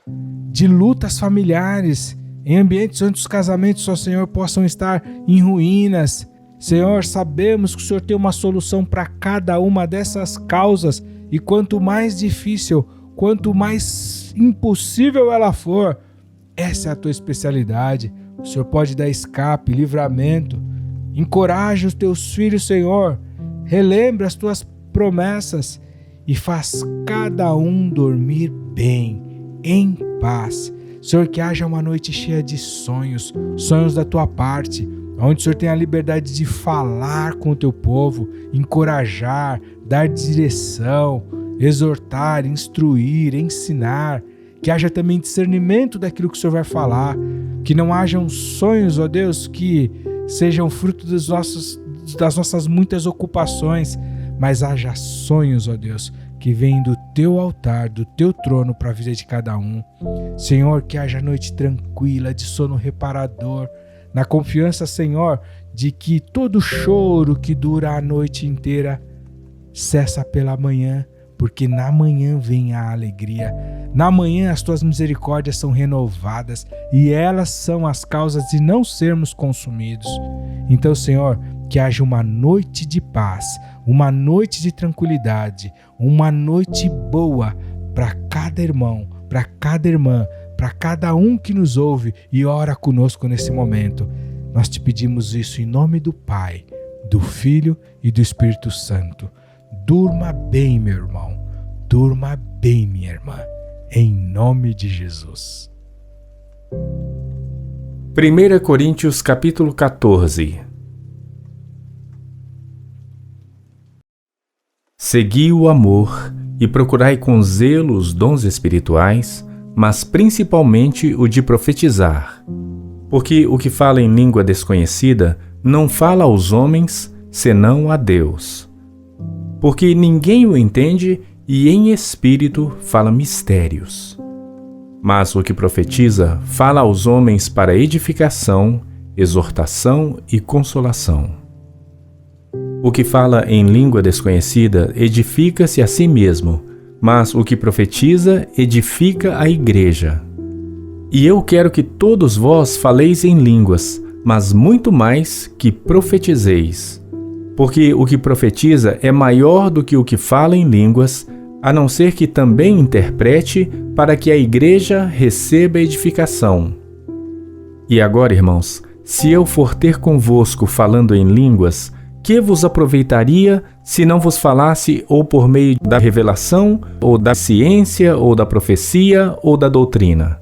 de lutas familiares, em ambientes onde os casamentos, ó Senhor, possam estar em ruínas. Senhor, sabemos que o Senhor tem uma solução para cada uma dessas causas, e quanto mais difícil, quanto mais impossível ela for, essa é a Tua especialidade. O Senhor pode dar escape, livramento. Encoraja os Teus filhos, Senhor. Relembra as Tuas promessas e faz cada um dormir bem, em paz. Senhor, que haja uma noite cheia de sonhos, sonhos da Tua parte, onde o Senhor tem a liberdade de falar com o Teu povo, encorajar, dar direção, exortar, instruir, ensinar. Que haja também discernimento daquilo que o Senhor vai falar, que não hajam sonhos, ó Deus, que sejam fruto das nossas muitas ocupações, mas haja sonhos, ó Deus, que vêm do Teu altar, do Teu trono para a vida de cada um. Senhor, que haja noite tranquila, de sono reparador, na confiança, Senhor, de que todo choro que dura a noite inteira cessa pela manhã, porque na manhã vem a alegria. Na manhã as Tuas misericórdias são renovadas e elas são as causas de não sermos consumidos. Então, Senhor, que haja uma noite de paz, uma noite de tranquilidade, uma noite boa para cada irmão, para cada irmã, para cada um que nos ouve e ora conosco nesse momento. Nós Te pedimos isso em nome do Pai, do Filho e do Espírito Santo. Durma bem, meu irmão. Durma bem, minha irmã. Em nome de Jesus. 1 Coríntios capítulo 14. Segui o amor e procurai com zelo os dons espirituais, mas principalmente o de profetizar. Porque o que fala em língua desconhecida não fala aos homens, senão a Deus. Porque ninguém o entende e em espírito fala mistérios. Mas o que profetiza fala aos homens para edificação, exortação e consolação. O que fala em língua desconhecida edifica-se a si mesmo, mas o que profetiza edifica a igreja. E eu quero que todos vós faleis em línguas, mas muito mais que profetizeis. Porque o que profetiza é maior do que o que fala em línguas, a não ser que também interprete para que a igreja receba edificação. E agora, irmãos, se eu for ter convosco falando em línguas, que vos aproveitaria se não vos falasse ou por meio da revelação, ou da ciência, ou da profecia, ou da doutrina?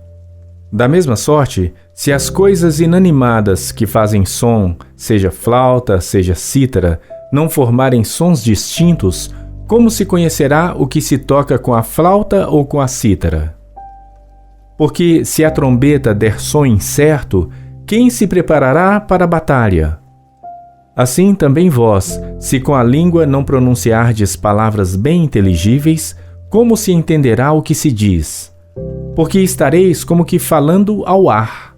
Da mesma sorte, se as coisas inanimadas que fazem som, seja flauta, seja cítara, não formarem sons distintos, como se conhecerá o que se toca com a flauta ou com a cítara? Porque se a trombeta der som incerto, quem se preparará para a batalha? Assim também vós, se com a língua não pronunciardes palavras bem inteligíveis, como se entenderá o que se diz? Porque estareis como que falando ao ar.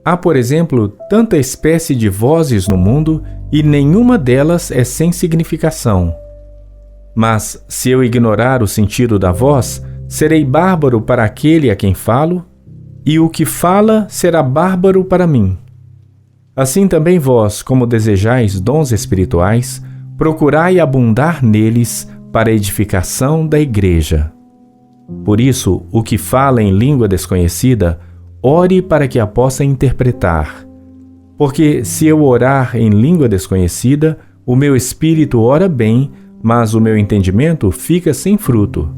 Há, por exemplo, tanta espécie de vozes no mundo, e nenhuma delas é sem significação. Mas, se eu ignorar o sentido da voz, serei bárbaro para aquele a quem falo, e o que fala será bárbaro para mim. Assim também vós, como desejais dons espirituais, procurai abundar neles para a edificação da igreja. Por isso, o que fala em língua desconhecida, ore para que a possa interpretar. Porque se eu orar em língua desconhecida, o meu espírito ora bem, mas o meu entendimento fica sem fruto.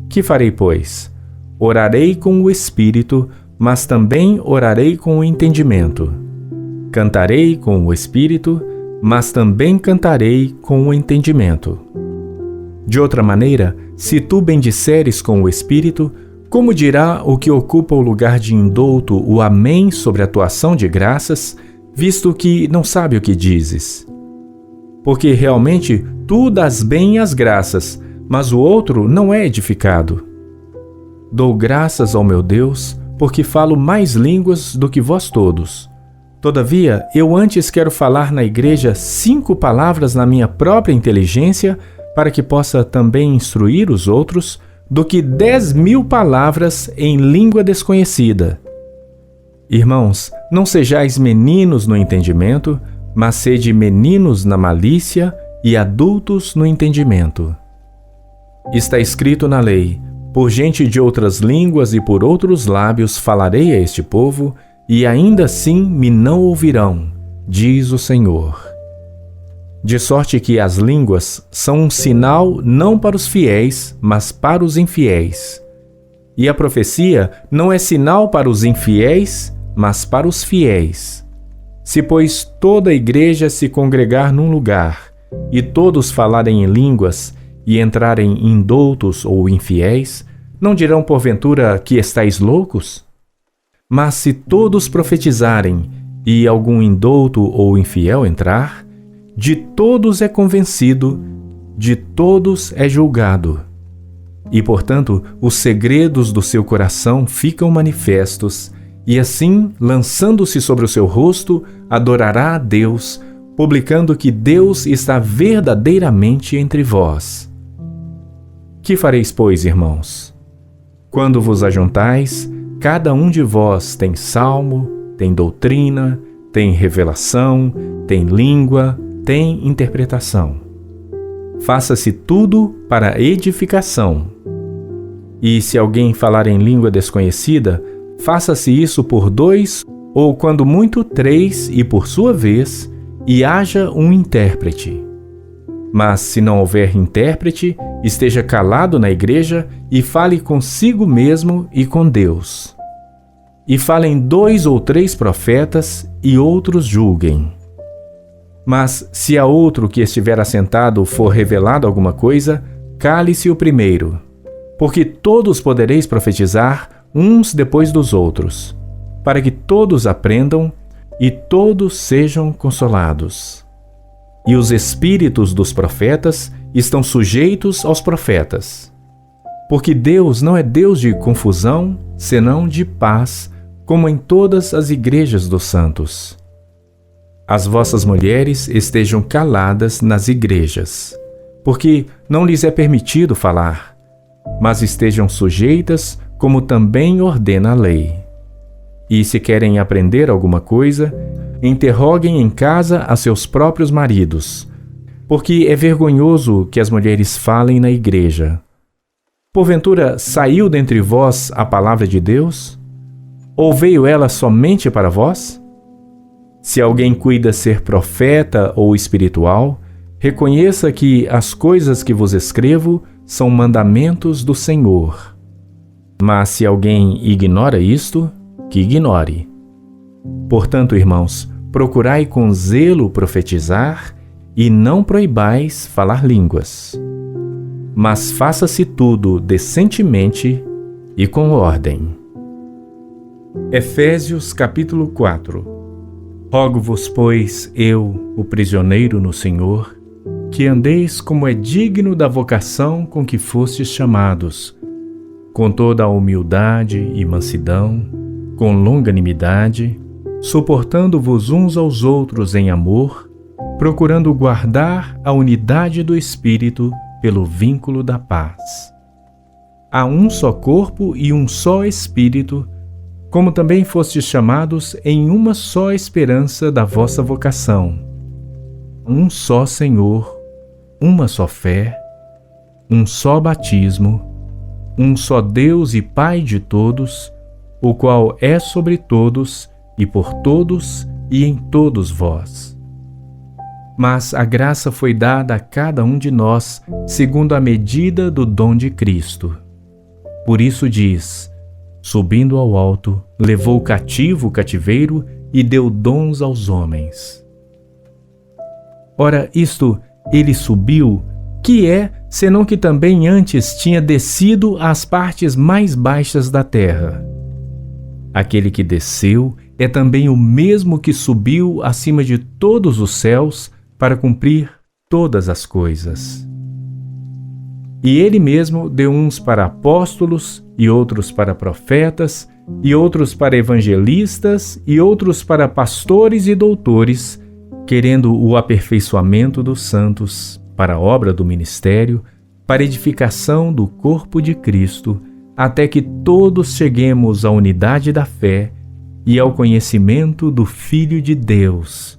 Que farei, pois? Orarei com o espírito, mas também orarei com o entendimento. Cantarei com o espírito, mas também cantarei com o entendimento. De outra maneira, se tu bendisseres com o espírito, como dirá o que ocupa o lugar de indouto o amém sobre a tua ação de graças, visto que não sabe o que dizes? Porque realmente tu dás bem as graças, mas o outro não é edificado. Dou graças ao meu Deus, porque falo mais línguas do que vós todos. Todavia, eu antes quero falar na igreja 5 palavras na minha própria inteligência, para que possa também instruir os outros, do que 10.000 palavras em língua desconhecida. Irmãos, não sejais meninos no entendimento, mas sede meninos na malícia e adultos no entendimento. Está escrito na lei: por gente de outras línguas e por outros lábios falarei a este povo, e ainda assim me não ouvirão, diz o Senhor. De sorte que as línguas são um sinal não para os fiéis, mas para os infiéis. E a profecia não é sinal para os infiéis, mas para os fiéis. Se, pois, toda a igreja se congregar num lugar, e todos falarem em línguas, e entrarem indoutos ou infiéis, não dirão porventura que estáis loucos? Mas se todos profetizarem, e algum indouto ou infiel entrar, de todos é convencido, de todos é julgado. E, portanto, os segredos do seu coração ficam manifestos, e assim, lançando-se sobre o seu rosto, adorará a Deus, publicando que Deus está verdadeiramente entre vós. Que fareis, pois, irmãos? Quando vos ajuntais, cada um de vós tem salmo, tem doutrina, tem revelação, tem língua, tem interpretação. Faça-se tudo para edificação. E se alguém falar em língua desconhecida, faça-se isso por 2, ou quando muito 3, e por sua vez, e haja um intérprete. Mas se não houver intérprete, esteja calado na igreja e fale consigo mesmo e com Deus. E falem 2 ou 3 profetas, e outros julguem. Mas se a outro que estiver assentado for revelado alguma coisa, cale-se o primeiro, porque todos podereis profetizar uns depois dos outros, para que todos aprendam e todos sejam consolados. E os espíritos dos profetas estão sujeitos aos profetas. Porque Deus não é Deus de confusão, senão de paz, como em todas as igrejas dos santos. As vossas mulheres estejam caladas nas igrejas, porque não lhes é permitido falar, mas estejam sujeitas, como também ordena a lei. E se querem aprender alguma coisa, interroguem em casa a seus próprios maridos, porque é vergonhoso que as mulheres falem na igreja. Porventura saiu dentre vós a palavra de Deus? Ou veio ela somente para vós? Se alguém cuida ser profeta ou espiritual, reconheça que as coisas que vos escrevo são mandamentos do Senhor. Mas se alguém ignora isto, que ignore. Portanto, irmãos, procurai com zelo profetizar e não proibais falar línguas. Mas faça-se tudo decentemente e com ordem. Efésios capítulo 4. Rogo-vos, pois, eu, o prisioneiro no Senhor, que andeis como é digno da vocação com que fostes chamados, com toda a humildade e mansidão, com longanimidade, suportando-vos uns aos outros em amor, procurando guardar a unidade do Espírito pelo vínculo da paz. Há um só corpo e um só Espírito, como também fostes chamados em uma só esperança da vossa vocação. Um só Senhor, uma só fé, um só batismo, um só Deus e Pai de todos, o qual é sobre todos e por todos e em todos vós. Mas a graça foi dada a cada um de nós segundo a medida do dom de Cristo. Por isso diz: subindo ao alto, levou cativo o cativeiro e deu dons aos homens. Ora, isto, ele subiu, que é, senão que também antes tinha descido às partes mais baixas da terra. Aquele que desceu é também o mesmo que subiu acima de todos os céus para cumprir todas as coisas. E ele mesmo deu uns para apóstolos, e outros para profetas, e outros para evangelistas, e outros para pastores e doutores, querendo o aperfeiçoamento dos santos, para a obra do ministério, para edificação do corpo de Cristo, até que todos cheguemos à unidade da fé e ao conhecimento do Filho de Deus,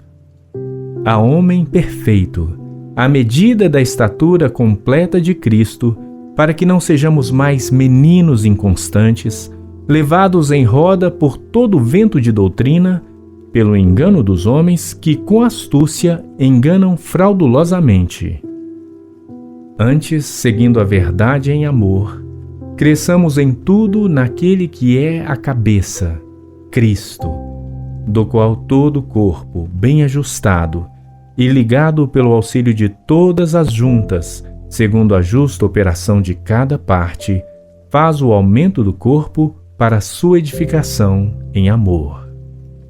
a homem perfeito, à medida da estatura completa de Cristo, para que não sejamos mais meninos inconstantes, levados em roda por todo vento de doutrina, pelo engano dos homens que com astúcia enganam fraudulosamente. Antes, seguindo a verdade em amor, cresçamos em tudo naquele que é a cabeça, Cristo, do qual todo o corpo, bem ajustado e ligado pelo auxílio de todas as juntas, segundo a justa operação de cada parte, faz o aumento do corpo para a sua edificação em amor.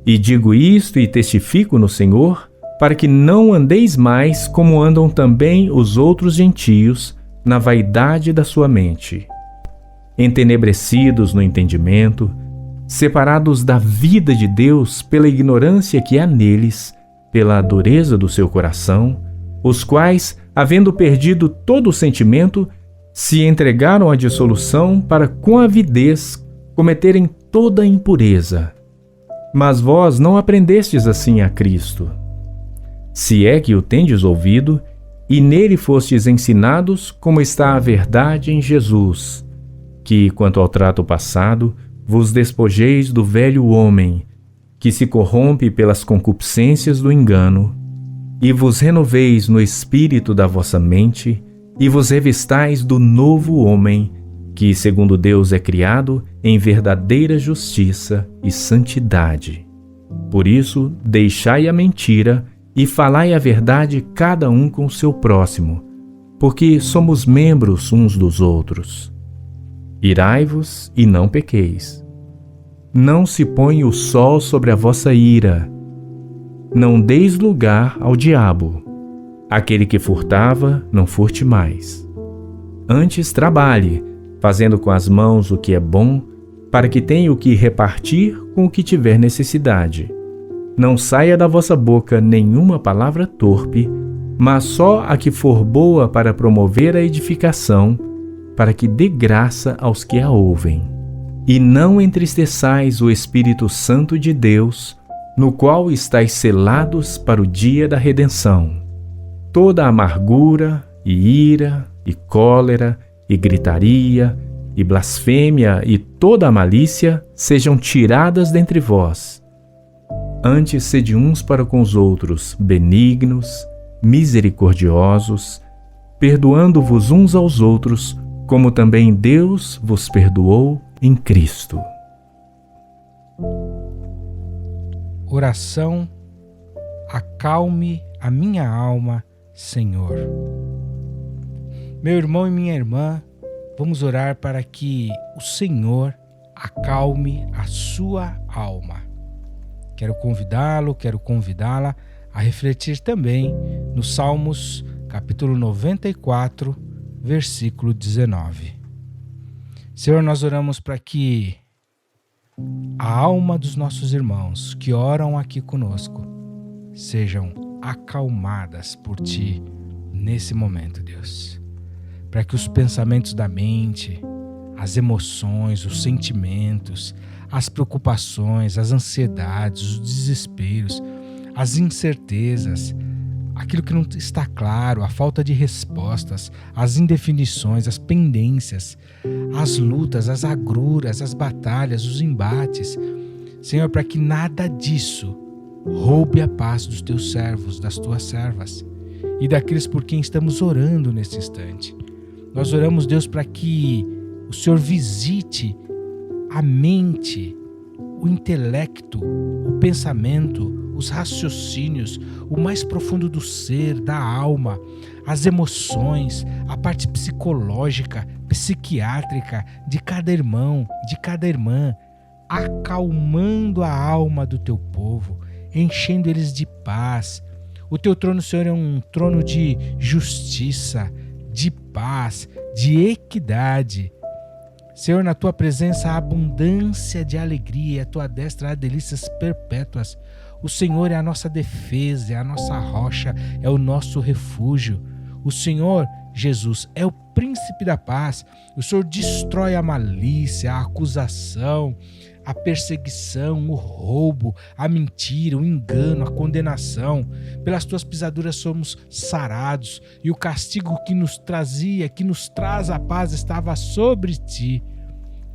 E digo isto e testifico no Senhor, para que não andeis mais como andam também os outros gentios, na vaidade da sua mente, entenebrecidos no entendimento, separados da vida de Deus pela ignorância que há neles, pela dureza do seu coração, os quais, havendo perdido todo o sentimento, se entregaram à dissolução para com avidez cometerem toda a impureza. Mas vós não aprendestes assim a Cristo. Se é que o tendes ouvido, e nele fostes ensinados como está a verdade em Jesus, que, quanto ao trato passado, vos despojeis do velho homem, que se corrompe pelas concupiscências do engano, e vos renoveis no espírito da vossa mente, e vos revistais do novo homem, que, segundo Deus, é criado em verdadeira justiça e santidade. Por isso, deixai a mentira e falai a verdade cada um com o seu próximo, porque somos membros uns dos outros. Irai-vos e não pequeis. não se põe o sol sobre a vossa ira. Não deis lugar ao diabo. Aquele que furtava, não furte mais. Antes trabalhe, fazendo com as mãos o que é bom, para que tenha o que repartir com o que tiver necessidade. Não saia da vossa boca nenhuma palavra torpe, mas só a que for boa para promover a edificação, para que dê graça aos que a ouvem. E não entristeçais o Espírito Santo de Deus, no qual estáis selados para o dia da redenção. Toda amargura, e ira, e cólera, e gritaria, e blasfêmia, e toda a malícia sejam tiradas dentre vós. Antes sede uns para com os outros benignos, misericordiosos, perdoando-vos uns aos outros, como também Deus vos perdoou em Cristo. Oração: acalme a minha alma, Senhor. Meu irmão e minha irmã, vamos orar para que o Senhor acalme a sua alma. Quero convidá-lo, quero convidá-la a refletir também nos Salmos, capítulo 94, versículo 19. Senhor, nós oramos para que a alma dos nossos irmãos que oram aqui conosco sejam acalmadas por Ti nesse momento, Deus. Para que os pensamentos da mente, as emoções, os sentimentos, as preocupações, as ansiedades, os desesperos, as incertezas, aquilo que não está claro, a falta de respostas, as indefinições, as pendências, as lutas, as agruras, as batalhas, os embates, Senhor, para que nada disso roube a paz dos Teus servos, das Tuas servas e daqueles por quem estamos orando nesse instante. Nós oramos, Deus, para que o Senhor visite a mente, o intelecto, o pensamento, os raciocínios, o mais profundo do ser, da alma, as emoções, a parte psicológica, psiquiátrica de cada irmão, de cada irmã, acalmando a alma do Teu povo, enchendo eles de paz. O Teu trono, Senhor, é um trono de justiça, de paz, de equidade. Senhor, na Tua presença há abundância de alegria, e a Tua destra há delícias perpétuas. O Senhor é a nossa defesa, é a nossa rocha, é o nosso refúgio. O Senhor, Jesus, é o príncipe da paz. O Senhor destrói a malícia, a acusação, a perseguição, o roubo, a mentira, o engano, a condenação. Pelas Tuas pisaduras somos sarados, e o castigo que nos trazia, que nos traz a paz, estava sobre Ti.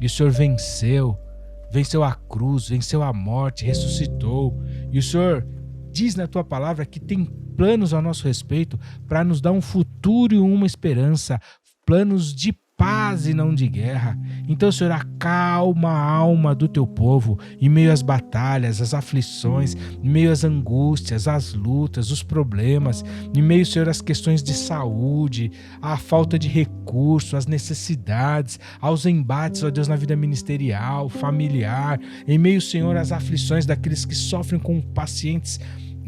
E o Senhor venceu a cruz, venceu a morte, ressuscitou. E o Senhor diz na Tua palavra que tem planos a nosso respeito para nos dar um futuro e uma esperança, planos de paz e não de guerra. Então, Senhor, acalma a alma do Teu povo em meio às batalhas, às aflições, em meio às angústias, às lutas, os problemas, em meio, Senhor, às questões de saúde, à falta de recursos, às necessidades, aos embates, ó Deus, na vida ministerial, familiar, em meio, Senhor, às aflições daqueles que sofrem com pacientes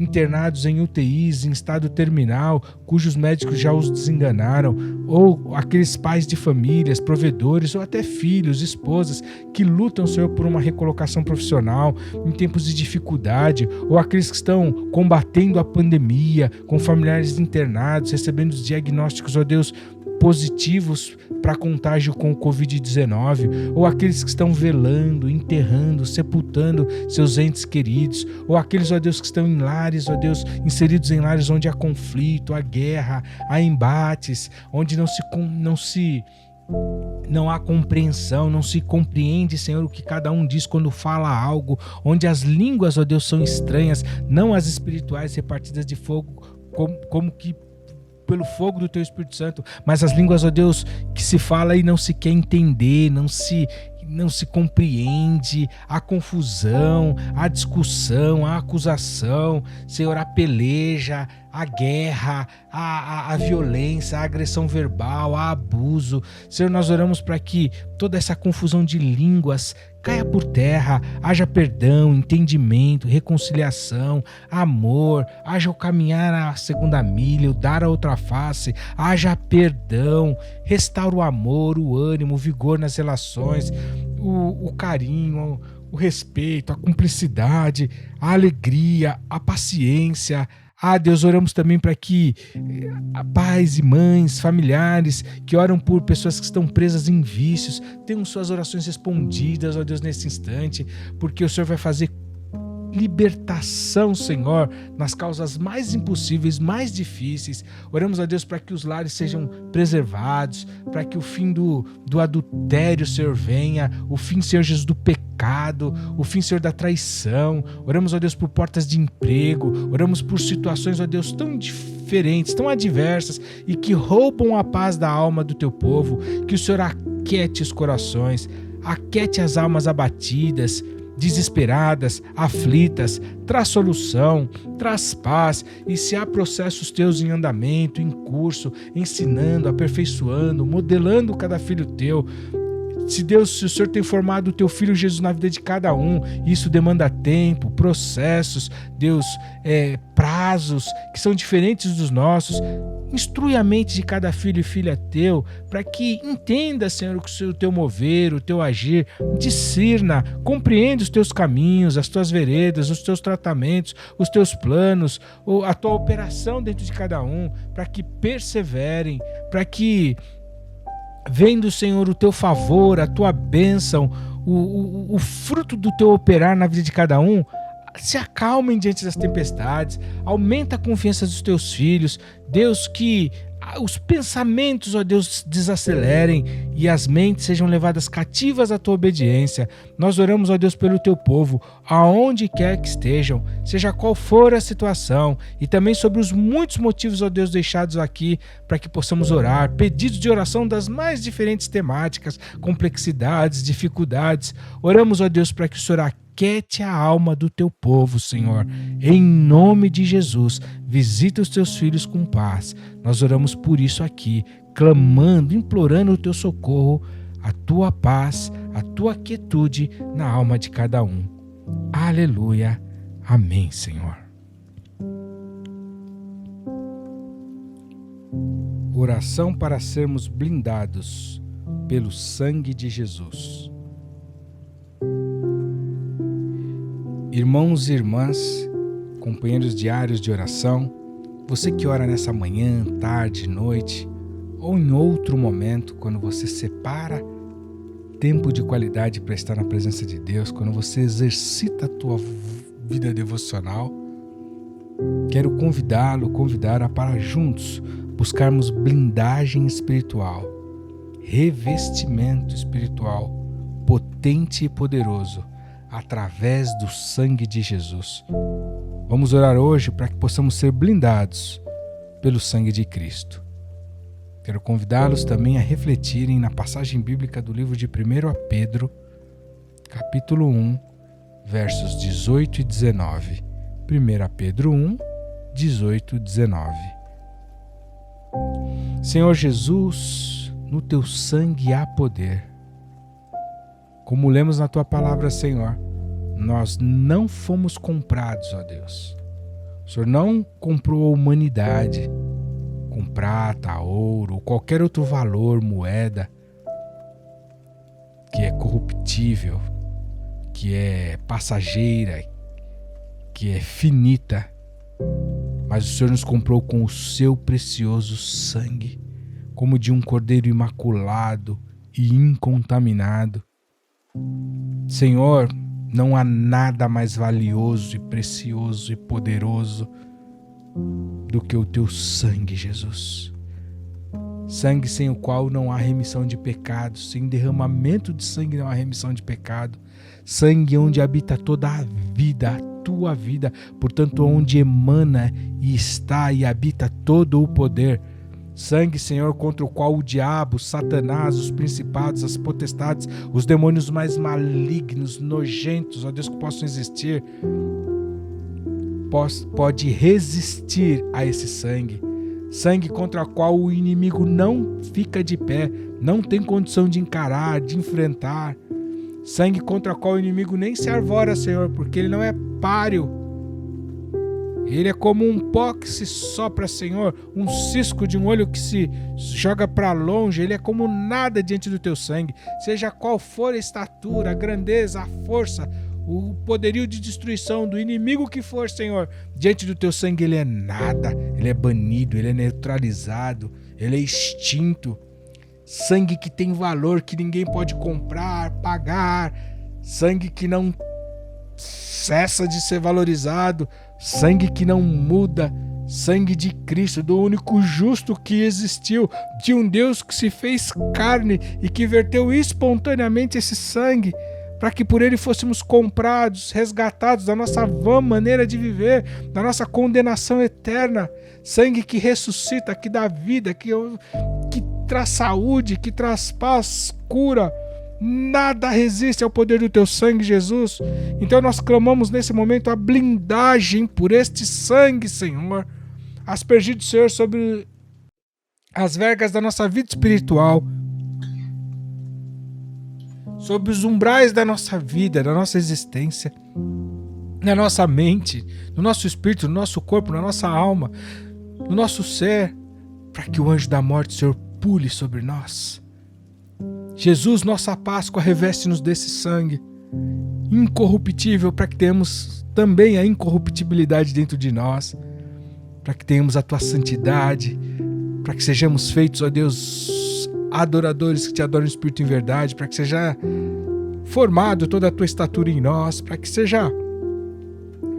internados em UTIs, em estado terminal, cujos médicos já os desenganaram, ou aqueles pais de famílias, provedores, ou até filhos, esposas, que lutam, Senhor, por uma recolocação profissional em tempos de dificuldade, ou aqueles que estão combatendo a pandemia, com familiares internados, recebendo os diagnósticos, ó Deus, positivos para contágio com o Covid-19, ou aqueles que estão velando, enterrando, sepultando seus entes queridos, ou aqueles, ó Deus, que estão em lares, ó Deus, inseridos em lares onde há conflito, há guerra, há embates, onde não há compreensão, não se compreende, Senhor, o que cada um diz quando fala algo, onde as línguas, ó Deus, são estranhas, não as espirituais repartidas de fogo, como que pelo fogo do Teu Espírito Santo, mas as línguas, ó Deus, que se fala e não se quer entender, não se compreende, a confusão, a discussão, a acusação, Senhor, a peleja, a guerra, a violência, a agressão verbal, a abuso. Senhor, nós oramos para que toda essa confusão de línguas caia por terra, haja perdão, entendimento, reconciliação, amor, haja o caminhar a segunda milha, o dar a outra face, haja perdão, restaura o amor, o ânimo, o vigor nas relações, o carinho, o respeito, a cumplicidade, a alegria, a paciência. Deus, oramos também para que pais e mães, familiares que oram por pessoas que estão presas em vícios tenham suas orações respondidas, ó Deus, nesse instante, porque o Senhor vai fazer libertação, Senhor, nas causas mais impossíveis, mais difíceis. Oramos a Deus para que os lares sejam preservados, para que o fim do adultério, Senhor, venha, o fim, Senhor Jesus, do pecado, o fim, Senhor, da traição. Oramos a Deus por portas de emprego, oramos por situações, ó Deus, tão diferentes, tão adversas e que roubam a paz da alma do teu povo. Que o Senhor aquete os corações, aquete as almas abatidas, desesperadas, aflitas, traz solução, traz paz, e se há processos teus em andamento, em curso, ensinando, aperfeiçoando, modelando cada filho teu, se o Senhor tem formado o teu Filho Jesus na vida de cada um, isso demanda tempo, processos, Deus, prazos que são diferentes dos nossos. Instrui a mente de cada filho e filha teu, para que entenda, Senhor, o teu mover, o teu agir, discirna, compreenda os teus caminhos, as tuas veredas, os teus tratamentos, os teus planos, a tua operação dentro de cada um, para que perseverem, para que, vendo, Senhor, o teu favor, a tua bênção, o fruto do teu operar na vida de cada um, se acalmem diante das tempestades, aumenta a confiança dos teus filhos, Deus, que os pensamentos, ó Deus, desacelerem e as mentes sejam levadas cativas à tua obediência. Nós oramos, ó Deus, pelo teu povo, aonde quer que estejam, seja qual for a situação, e também sobre os muitos motivos, ó Deus, deixados aqui para que possamos orar, pedidos de oração das mais diferentes temáticas, complexidades, dificuldades. Oramos, ó Deus, para que o Senhor aquete a alma do teu povo, Senhor. Em nome de Jesus, visita os teus filhos com paz. Nós oramos por isso aqui, clamando, implorando o teu socorro, a tua paz, a tua quietude na alma de cada um. Aleluia. Amém, Senhor. Oração para sermos blindados pelo sangue de Jesus. Irmãos e irmãs, companheiros diários de oração, você que ora nessa manhã, tarde, noite, ou em outro momento, quando você separa tempo de qualidade para estar na presença de Deus, quando você exercita a tua vida devocional, quero convidá-la para juntos buscarmos blindagem espiritual, revestimento espiritual, potente e poderoso, através do sangue de Jesus. Vamos orar hoje para que possamos ser blindados pelo sangue de Cristo. Quero convidá-los também a refletirem na passagem bíblica do livro de 1 Pedro, capítulo 1, versos 18 e 19. 1 Pedro 1, 18 e 19. Senhor Jesus, no teu sangue há poder. Como lemos na tua palavra, Senhor, nós não fomos comprados, ó Deus. O Senhor não comprou a humanidade com prata, ouro ou qualquer outro valor, moeda que é corruptível, que é passageira, que é finita. Mas o Senhor nos comprou com o seu precioso sangue, como de um cordeiro imaculado e incontaminado. Senhor, não há nada mais valioso e precioso e poderoso do que o teu sangue, Jesus. Sangue sem o qual não há remissão de pecados, sem derramamento de sangue não há remissão de pecado. Sangue onde habita toda a vida, a tua vida, portanto onde emana e está e habita todo o poder. Sangue, Senhor, contra o qual o diabo, Satanás, os principados, as potestades, os demônios mais malignos, nojentos, ó Deus, que possam existir, pode resistir a esse sangue. Sangue contra o qual o inimigo não fica de pé, não tem condição de encarar, de enfrentar. sangue contra o qual o inimigo nem se arvora, Senhor, porque ele não é páreo. Ele é como um pó que se sopra, Senhor, um cisco de um olho que se joga para longe. Ele é como nada diante do teu sangue. Seja qual for a estatura, a grandeza, a força, o poderio de destruição do inimigo que for, Senhor, diante do teu sangue ele é nada. Ele é banido, ele é neutralizado, ele é extinto. Sangue que tem valor, que ninguém pode comprar, pagar. Sangue que não cessa de ser valorizado. Sangue que não muda. Sangue de Cristo, do único justo que existiu, de um Deus que se fez carne e que verteu espontaneamente esse sangue para que por ele fôssemos comprados, resgatados da nossa vã maneira de viver, da nossa condenação eterna. Sangue que ressuscita, que dá vida, que traz saúde, que traz paz, cura. Nada resiste ao poder do teu sangue, Jesus. Então nós clamamos nesse momento a blindagem por este sangue, Senhor. Aspergido, Senhor, sobre as vergas da nossa vida espiritual, sobre os umbrais da nossa vida, da nossa existência, na nossa mente, no nosso espírito, no nosso corpo, na nossa alma, no nosso ser, para que o anjo da morte, Senhor, pule sobre nós. Jesus, nossa Páscoa, reveste-nos desse sangue incorruptível, para que tenhamos também a incorruptibilidade dentro de nós, para que tenhamos a tua santidade, para que sejamos feitos, ó Deus, adoradores que te adoram em espírito e em verdade, para que seja formado toda a tua estatura em nós, para que seja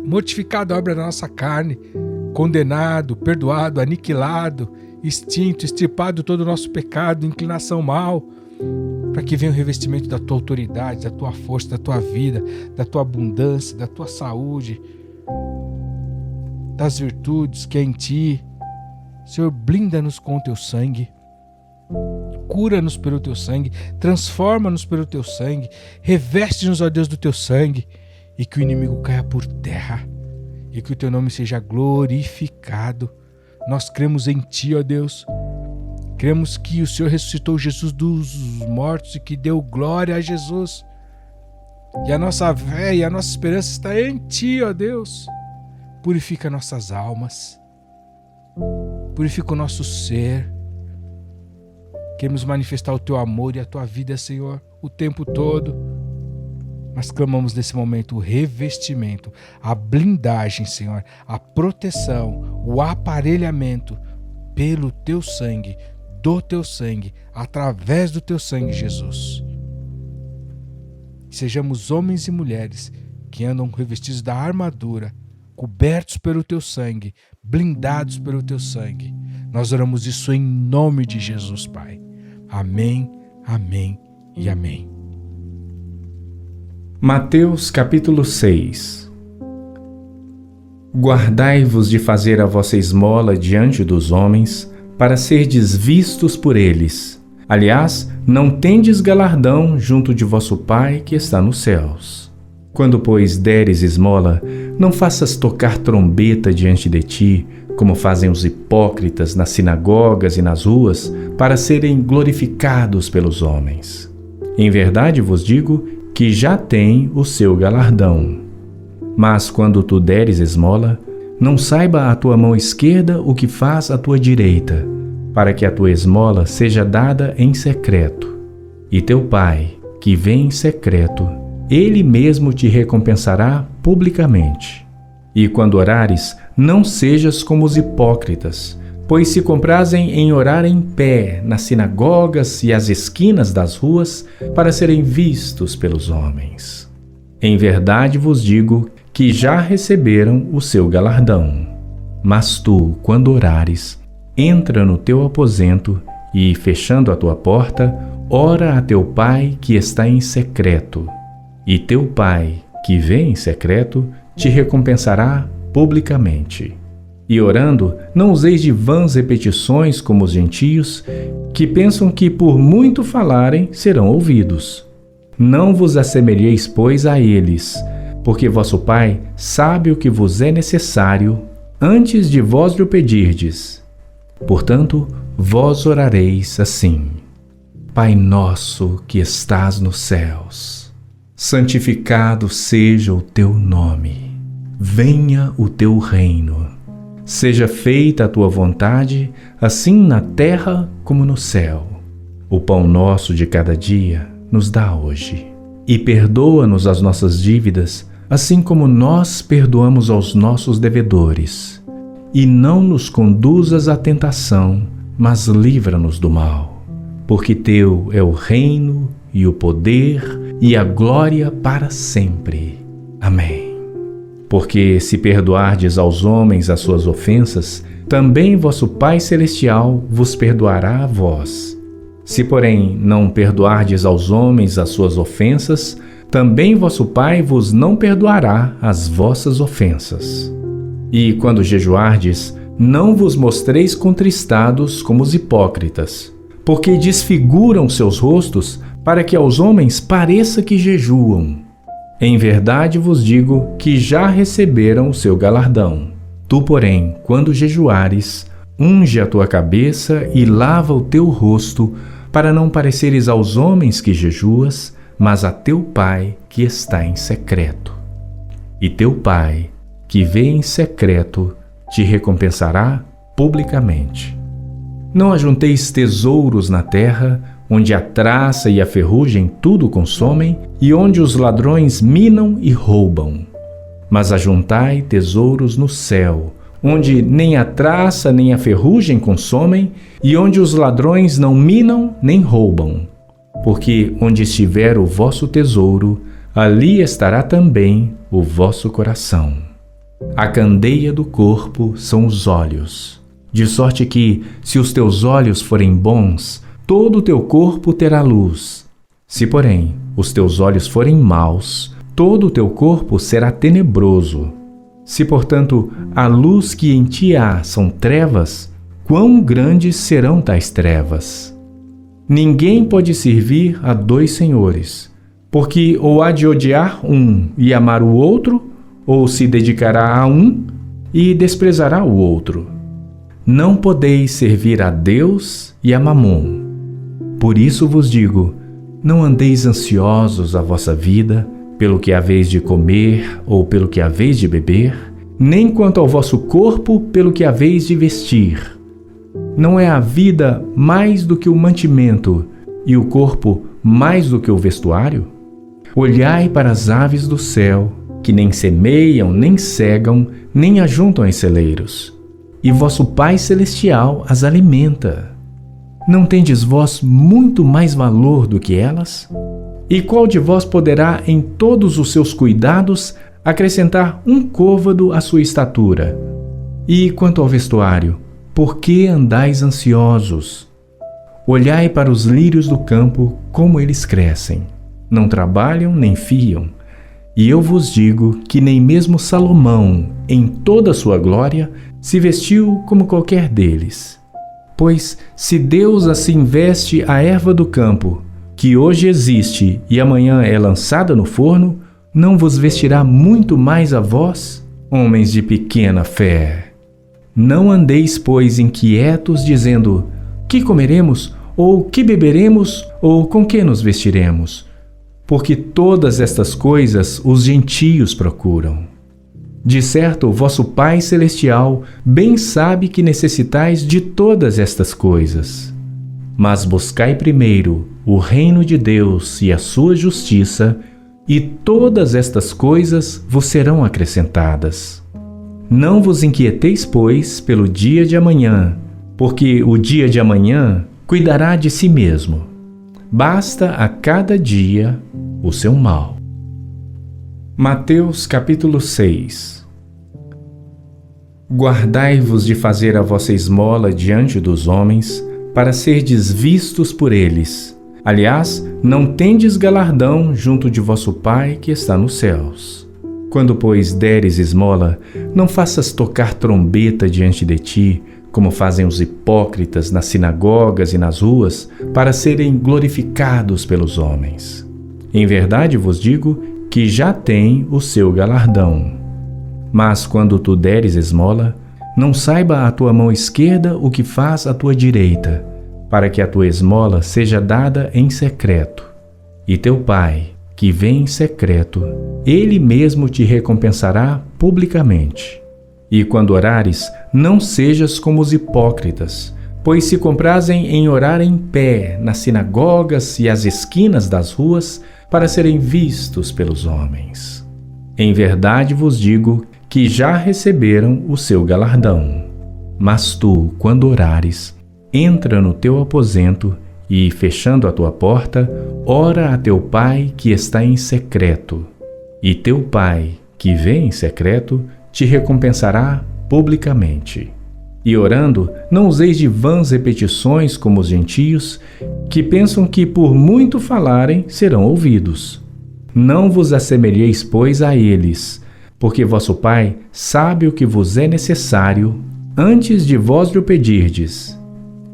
mortificada a obra da nossa carne, condenado, perdoado, aniquilado, extinto, extirpado todo o nosso pecado, inclinação mal, para que venha o revestimento da tua autoridade, da tua força, da tua vida, da tua abundância, da tua saúde, das virtudes que é em ti. Senhor, blinda-nos com o teu sangue, cura-nos pelo teu sangue, transforma-nos pelo teu sangue, reveste-nos, ó Deus, do teu sangue, e que o inimigo caia por terra, e que o teu nome seja glorificado. Nós cremos em ti, ó Deus. Cremos que o Senhor ressuscitou Jesus dos mortos e que deu glória a Jesus. E a nossa fé e a nossa esperança está em ti, ó Deus. Purifica nossas almas. Purifica o nosso ser. Queremos manifestar o teu amor e a tua vida, Senhor, o tempo todo. Mas clamamos nesse momento o revestimento, a blindagem, Senhor, a proteção, o aparelhamento pelo teu sangue, do teu sangue, através do teu sangue, Jesus. Sejamos homens e mulheres que andam revestidos da armadura, cobertos pelo teu sangue, blindados pelo teu sangue. Nós oramos isso em nome de Jesus, Pai. Amém, amém e amém. Mateus capítulo 6. Guardai-vos de fazer a vossa esmola diante dos homens, para serdes vistos por eles. Aliás, não tendes galardão junto de vosso Pai que está nos céus. Quando, pois, deres esmola, não faças tocar trombeta diante de ti, como fazem os hipócritas nas sinagogas e nas ruas, para serem glorificados pelos homens. Em verdade vos digo que já tem o seu galardão. Mas quando tu deres esmola, não saiba a tua mão esquerda o que faz a tua direita, para que a tua esmola seja dada em secreto. E teu Pai, que vem em secreto, ele mesmo te recompensará publicamente. E quando orares, não sejas como os hipócritas, pois se comprazem em orar em pé nas sinagogas e às esquinas das ruas, para serem vistos pelos homens. Em verdade vos digo que já receberam o seu galardão. Mas tu, quando orares, entra no teu aposento e, fechando a tua porta, ora a teu Pai que está em secreto. E teu Pai, que vê em secreto, te recompensará publicamente. E orando, não useis de vãs repetições como os gentios, que pensam que por muito falarem serão ouvidos. Não vos assemelheis, pois, a eles, porque vosso Pai sabe o que vos é necessário antes de vós lhe pedirdes. Portanto, vós orareis assim: Pai nosso que estás nos céus, santificado seja o teu nome. Venha o teu reino. Seja feita a tua vontade, assim na terra como no céu. O pão nosso de cada dia nos dá hoje. E perdoa-nos as nossas dívidas, assim como nós perdoamos aos nossos devedores. E não nos conduzas à tentação, mas livra-nos do mal. Porque teu é o reino e o poder e a glória para sempre. Amém. Porque se perdoardes aos homens as suas ofensas, também vosso Pai Celestial vos perdoará a vós. Se, porém, não perdoardes aos homens as suas ofensas, também vosso Pai vos não perdoará as vossas ofensas. E quando jejuardes, não vos mostreis contristados como os hipócritas, porque desfiguram seus rostos para que aos homens pareça que jejuam. Em verdade vos digo que já receberam o seu galardão. Tu, porém, quando jejuares, unge a tua cabeça e lava o teu rosto, para não pareceres aos homens que jejuas, mas a teu Pai que está em secreto. E teu Pai, que vê em secreto, te recompensará publicamente. Não ajunteis tesouros na terra, onde a traça e a ferrugem tudo consomem, e onde os ladrões minam e roubam. Mas ajuntai tesouros no céu, onde nem a traça nem a ferrugem consomem, e onde os ladrões não minam nem roubam. Porque onde estiver o vosso tesouro, ali estará também o vosso coração. A candeia do corpo são os olhos, de sorte que, se os teus olhos forem bons, todo o teu corpo terá luz. Se, porém, os teus olhos forem maus, todo o teu corpo será tenebroso. Se, portanto, a luz que em ti há são trevas, quão grandes serão tais trevas? Ninguém pode servir a dois senhores, porque ou há de odiar um e amar o outro, ou se dedicará a um e desprezará o outro. Não podeis servir a Deus e a Mamon. Por isso vos digo, não andeis ansiosos a vossa vida, pelo que haveis de comer ou pelo que haveis de beber, nem quanto ao vosso corpo pelo que haveis de vestir. Não é a vida mais do que o mantimento, e o corpo mais do que o vestuário? Olhai para as aves do céu, que nem semeiam, nem cegam, nem ajuntam em celeiros, e vosso Pai Celestial as alimenta. Não tendes vós muito mais valor do que elas? E qual de vós poderá, em todos os seus cuidados, acrescentar um côvado à sua estatura? E quanto ao vestuário, por que andais ansiosos? Olhai para os lírios do campo, como eles crescem. Não trabalham nem fiam. E eu vos digo que nem mesmo Salomão, em toda a sua glória, se vestiu como qualquer deles. Pois, se Deus assim veste a erva do campo, que hoje existe e amanhã é lançada no forno, não vos vestirá muito mais a vós, homens de pequena fé? Não andeis, pois, inquietos, dizendo: que comeremos, ou que beberemos, ou com que nos vestiremos? Porque todas estas coisas os gentios procuram. De certo, o vosso Pai Celestial bem sabe que necessitais de todas estas coisas. Mas buscai primeiro o reino de Deus e a sua justiça, e todas estas coisas vos serão acrescentadas. Não vos inquieteis, pois, pelo dia de amanhã, porque o dia de amanhã cuidará de si mesmo. Basta a cada dia o seu mal. Mateus capítulo 6. Guardai-vos de fazer a vossa esmola diante dos homens, para serdes vistos por eles. Aliás, não tendes galardão junto de vosso Pai que está nos céus. Quando, pois, deres esmola, não faças tocar trombeta diante de ti, como fazem os hipócritas nas sinagogas e nas ruas, para serem glorificados pelos homens. Em verdade vos digo que já têm o seu galardão. Mas quando tu deres esmola, não saiba a tua mão esquerda o que faz a tua direita, para que a tua esmola seja dada em secreto. E teu Pai, que vem em secreto, Ele mesmo te recompensará publicamente. E quando orares, não sejas como os hipócritas, pois se comprazem em orar em pé nas sinagogas e às esquinas das ruas para serem vistos pelos homens. Em verdade vos digo que já receberam o seu galardão. Mas tu, quando orares, entra no teu aposento e, fechando a tua porta, ora a teu Pai que está em secreto. E teu Pai, que vê em secreto, te recompensará publicamente. E orando, não useis de vãs repetições como os gentios, que pensam que por muito falarem serão ouvidos. Não vos assemelheis, pois, a eles, porque vosso Pai sabe o que vos é necessário antes de vós lhe pedirdes.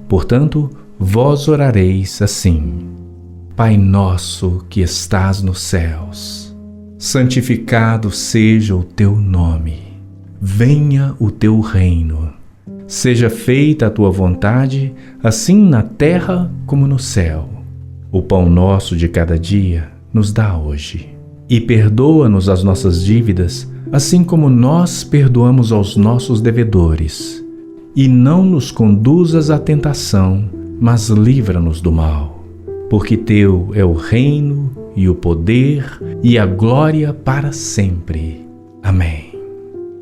Portanto, vós orareis assim: Pai nosso que estás nos céus, santificado seja o teu nome. Venha o teu reino. Seja feita a tua vontade, assim na terra como no céu. O pão nosso de cada dia nos dá hoje. E perdoa-nos as nossas dívidas, assim como nós perdoamos aos nossos devedores. E não nos conduzas à tentação, mas livra-nos do mal. Porque teu é o reino, e o poder, e a glória para sempre. Amém.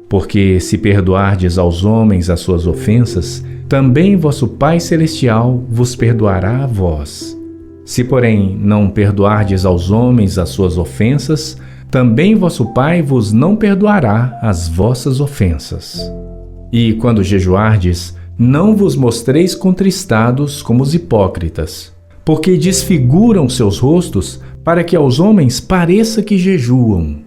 Porque se perdoardes aos homens as suas ofensas, também vosso Pai Celestial vos perdoará a vós. Se, porém, não perdoardes aos homens as suas ofensas, também vosso Pai vos não perdoará as vossas ofensas. E quando jejuardes, não vos mostreis contristados como os hipócritas, porque desfiguram seus rostos para que aos homens pareça que jejuam.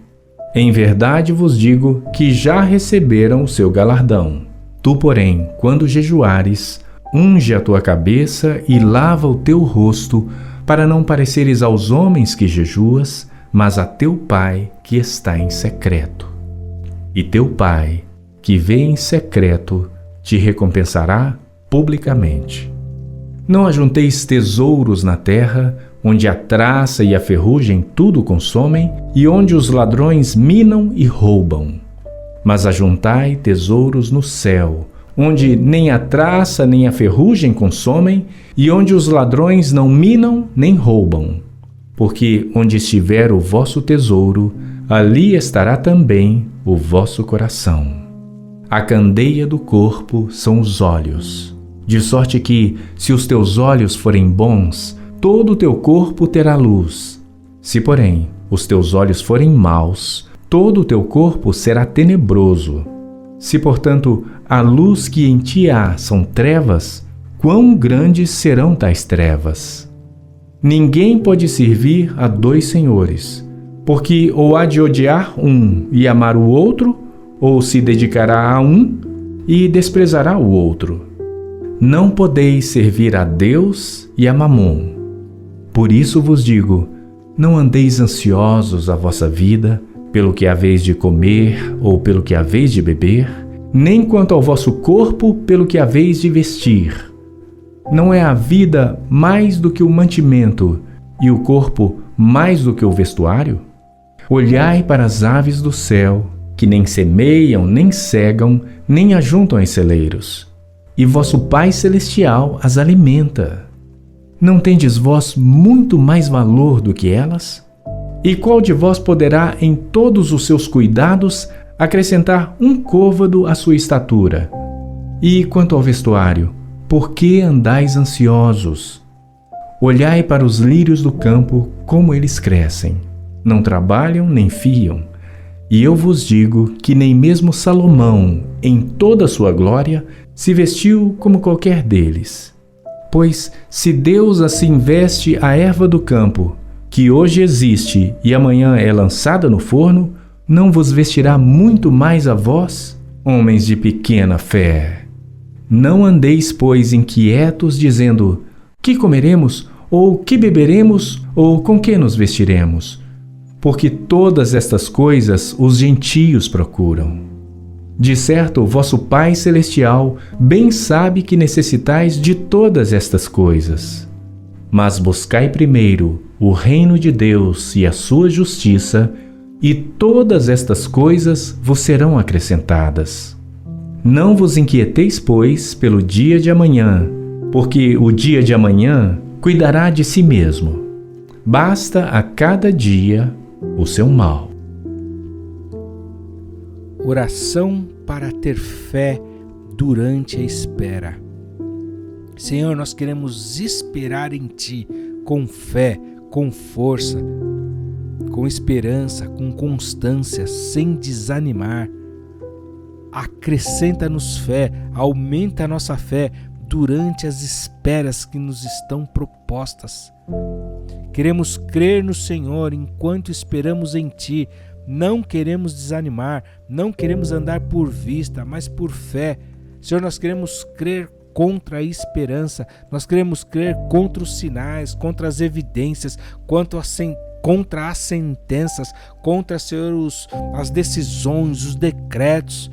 Em verdade vos digo que já receberam o seu galardão. Tu, porém, quando jejuares, unge a tua cabeça e lava o teu rosto, para não pareceres aos homens que jejuas, mas a teu Pai que está em secreto. E teu Pai, que vê em secreto, te recompensará publicamente. Não ajunteis tesouros na terra, onde a traça e a ferrugem tudo consomem, e onde os ladrões minam e roubam. Mas ajuntai tesouros no céu, onde nem a traça nem a ferrugem consomem, e onde os ladrões não minam nem roubam. Porque onde estiver o vosso tesouro, ali estará também o vosso coração. A candeia do corpo são os olhos. De sorte que, se os teus olhos forem bons, todo o teu corpo terá luz. Se, porém, os teus olhos forem maus, todo o teu corpo será tenebroso. Se, portanto, a luz que em ti há são trevas, quão grandes serão tais trevas? Ninguém pode servir a dois senhores, porque ou há de odiar um e amar o outro, ou se dedicará a um e desprezará o outro. Não podeis servir a Deus e a Mamon. Por isso vos digo, não andeis ansiosos a vossa vida, pelo que haveis de comer ou pelo que haveis de beber, nem quanto ao vosso corpo pelo que haveis de vestir. Não é a vida mais do que o mantimento, e o corpo mais do que o vestuário? Olhai para as aves do céu, que nem semeiam, nem cegam, nem ajuntam em celeiros, e vosso Pai Celestial as alimenta. Não tendes vós muito mais valor do que elas? E qual de vós poderá, em todos os seus cuidados, acrescentar um côvado à sua estatura? E quanto ao vestuário, por que andais ansiosos? Olhai para os lírios do campo, como eles crescem. Não trabalham nem fiam. E eu vos digo que nem mesmo Salomão, em toda a sua glória, se vestiu como qualquer deles. Pois, se Deus assim veste a erva do campo, que hoje existe e amanhã é lançada no forno, não vos vestirá muito mais a vós, homens de pequena fé? Não andeis, pois, inquietos, dizendo: que comeremos, ou que beberemos, ou com que nos vestiremos? Porque todas estas coisas os gentios procuram. De certo, vosso Pai Celestial bem sabe que necessitais de todas estas coisas. Mas buscai primeiro o reino de Deus e a sua justiça, e todas estas coisas vos serão acrescentadas. Não vos inquieteis, pois, pelo dia de amanhã, porque o dia de amanhã cuidará de si mesmo. Basta a cada dia o seu mal. Oração para ter fé durante a espera. Senhor, nós queremos esperar em Ti com fé, com força, com esperança, com constância, sem desanimar. Acrescenta-nos fé, aumenta a nossa fé durante as esperas que nos estão propostas. Queremos crer no Senhor enquanto esperamos em Ti. Não queremos desanimar, não queremos andar por vista, mas por fé. Senhor, nós queremos crer contra a esperança, nós queremos crer contra os sinais, contra as evidências, contra as sentenças, contra, Senhor, as decisões, os decretos.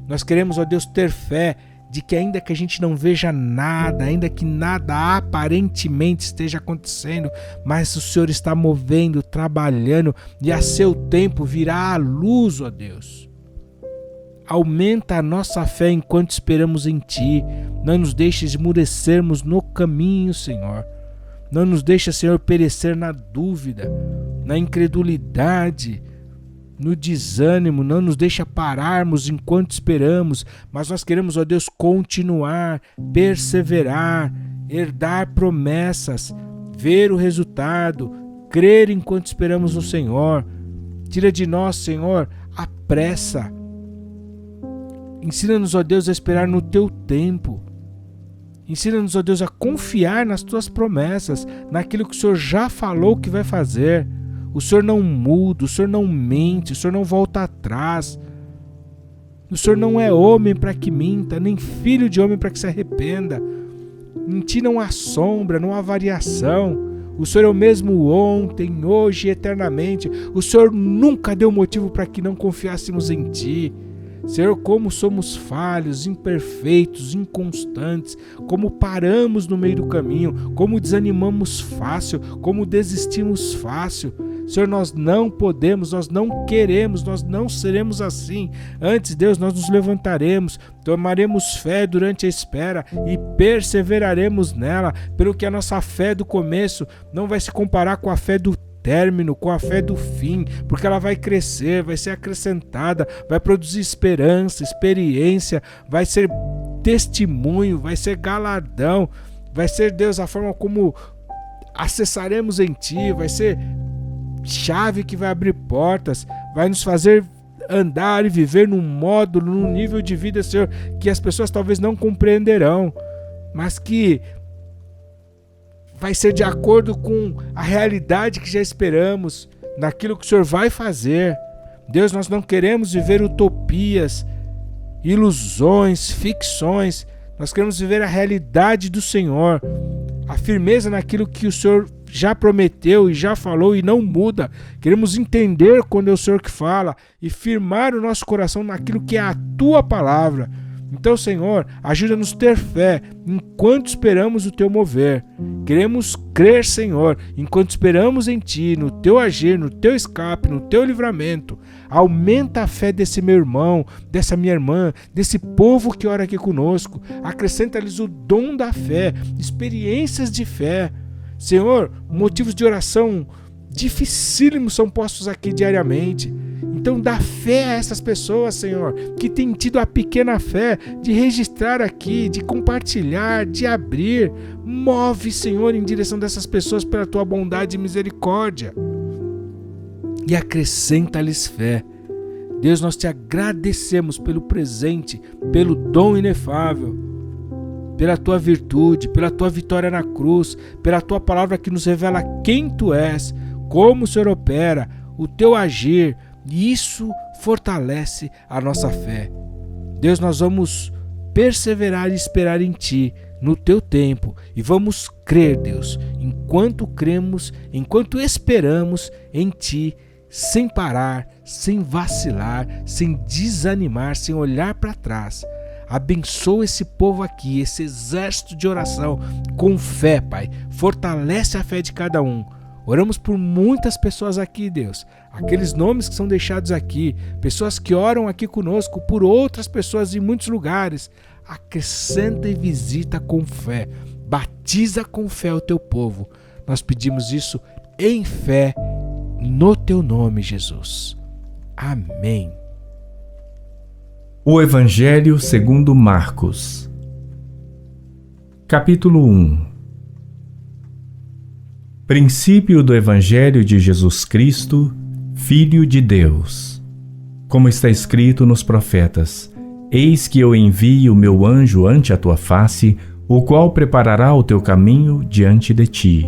Nós queremos, ó Deus, ter fé de que ainda que a gente não veja nada, ainda que nada aparentemente esteja acontecendo, mas o Senhor está movendo, trabalhando, e a seu tempo virá a luz, ó Deus. Aumenta a nossa fé enquanto esperamos em Ti. Não nos deixes esmurecermos no caminho, Senhor. Não nos deixa, Senhor, perecer na dúvida, na incredulidade, no desânimo. Não nos deixa pararmos enquanto esperamos, mas nós queremos, ó Deus, continuar, perseverar, herdar promessas, ver o resultado, crer enquanto esperamos no Senhor. Tira de nós, Senhor, a pressa. Ensina-nos, ó Deus, a esperar no Teu tempo. Ensina-nos, ó Deus, a confiar nas Tuas promessas, naquilo que o Senhor já falou que vai fazer. O Senhor não muda, o Senhor não mente, o Senhor não volta atrás. O Senhor não é homem para que minta, nem filho de homem para que se arrependa. Em Ti não há sombra, não há variação. O Senhor é o mesmo ontem, hoje e eternamente. O Senhor nunca deu motivo para que não confiássemos em Ti. Senhor, como somos falhos, imperfeitos, inconstantes, como paramos no meio do caminho, como desanimamos fácil, como desistimos fácil. Senhor, nós não podemos, nós não queremos, nós não seremos assim. Antes, Deus, nós nos levantaremos, tomaremos fé durante a espera e perseveraremos nela, pelo que a nossa fé do começo não vai se comparar com a fé do término, com a fé do fim, porque ela vai crescer, vai ser acrescentada, vai produzir esperança, experiência, vai ser testemunho, vai ser galardão, vai ser, Deus, a forma como acessaremos em Ti, vai ser chave que vai abrir portas, vai nos fazer andar e viver num módulo, num nível de vida, Senhor, que as pessoas talvez não compreenderão, mas que vai ser de acordo com a realidade que já esperamos, naquilo que o Senhor vai fazer. Deus, nós não queremos viver utopias, ilusões, ficções. Nós queremos viver a realidade do Senhor, a firmeza naquilo que o Senhor já prometeu e já falou e não muda. Queremos entender quando é o Senhor que fala e firmar o nosso coração naquilo que é a Tua palavra. Então, Senhor, ajuda-nos a ter fé enquanto esperamos o Teu mover. Queremos crer, Senhor, enquanto esperamos em Ti, no Teu agir, no Teu escape, no Teu livramento. Aumenta a fé desse meu irmão, dessa minha irmã, desse povo que ora aqui conosco. Acrescenta-lhes o dom da fé, experiências de fé. Senhor, motivos de oração dificílimos são postos aqui diariamente. Então dá fé a essas pessoas, Senhor, que têm tido a pequena fé de registrar aqui, de compartilhar, de abrir. Move, Senhor, em direção dessas pessoas pela Tua bondade e misericórdia. E acrescenta-lhes fé. Deus, nós Te agradecemos pelo presente, pelo dom inefável, pela Tua virtude, pela Tua vitória na cruz, pela Tua palavra que nos revela quem Tu és, como o Senhor opera, o Teu agir. E isso fortalece a nossa fé. Deus, nós vamos perseverar e esperar em Ti, no Teu tempo. E vamos crer, Deus, enquanto cremos, enquanto esperamos em Ti, sem parar, sem vacilar, sem desanimar, sem olhar para trás. Abençoa esse povo aqui, esse exército de oração, com fé, Pai. Fortalece a fé de cada um. Oramos por muitas pessoas aqui, Deus. Aqueles nomes que são deixados aqui, pessoas que oram aqui conosco por outras pessoas em muitos lugares. Acrescenta e visita com fé. Batiza com fé o teu povo. Nós pedimos isso em fé, no teu nome, Jesus. Amém. O Evangelho segundo Marcos. Capítulo 1. Princípio do Evangelho de Jesus Cristo, Filho de Deus. Como está escrito nos profetas: Eis que eu envio o meu anjo ante a tua face, o qual preparará o teu caminho diante de ti.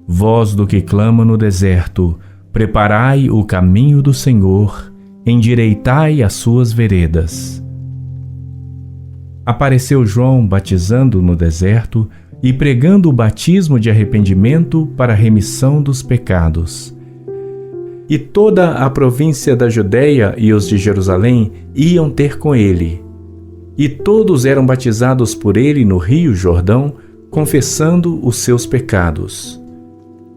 Voz do que clama no deserto: preparai o caminho do Senhor, endireitai as suas veredas. Apareceu João batizando no deserto e pregando o batismo de arrependimento para a remissão dos pecados. E toda a província da Judeia e os de Jerusalém iam ter com ele. E todos eram batizados por ele no rio Jordão, confessando os seus pecados.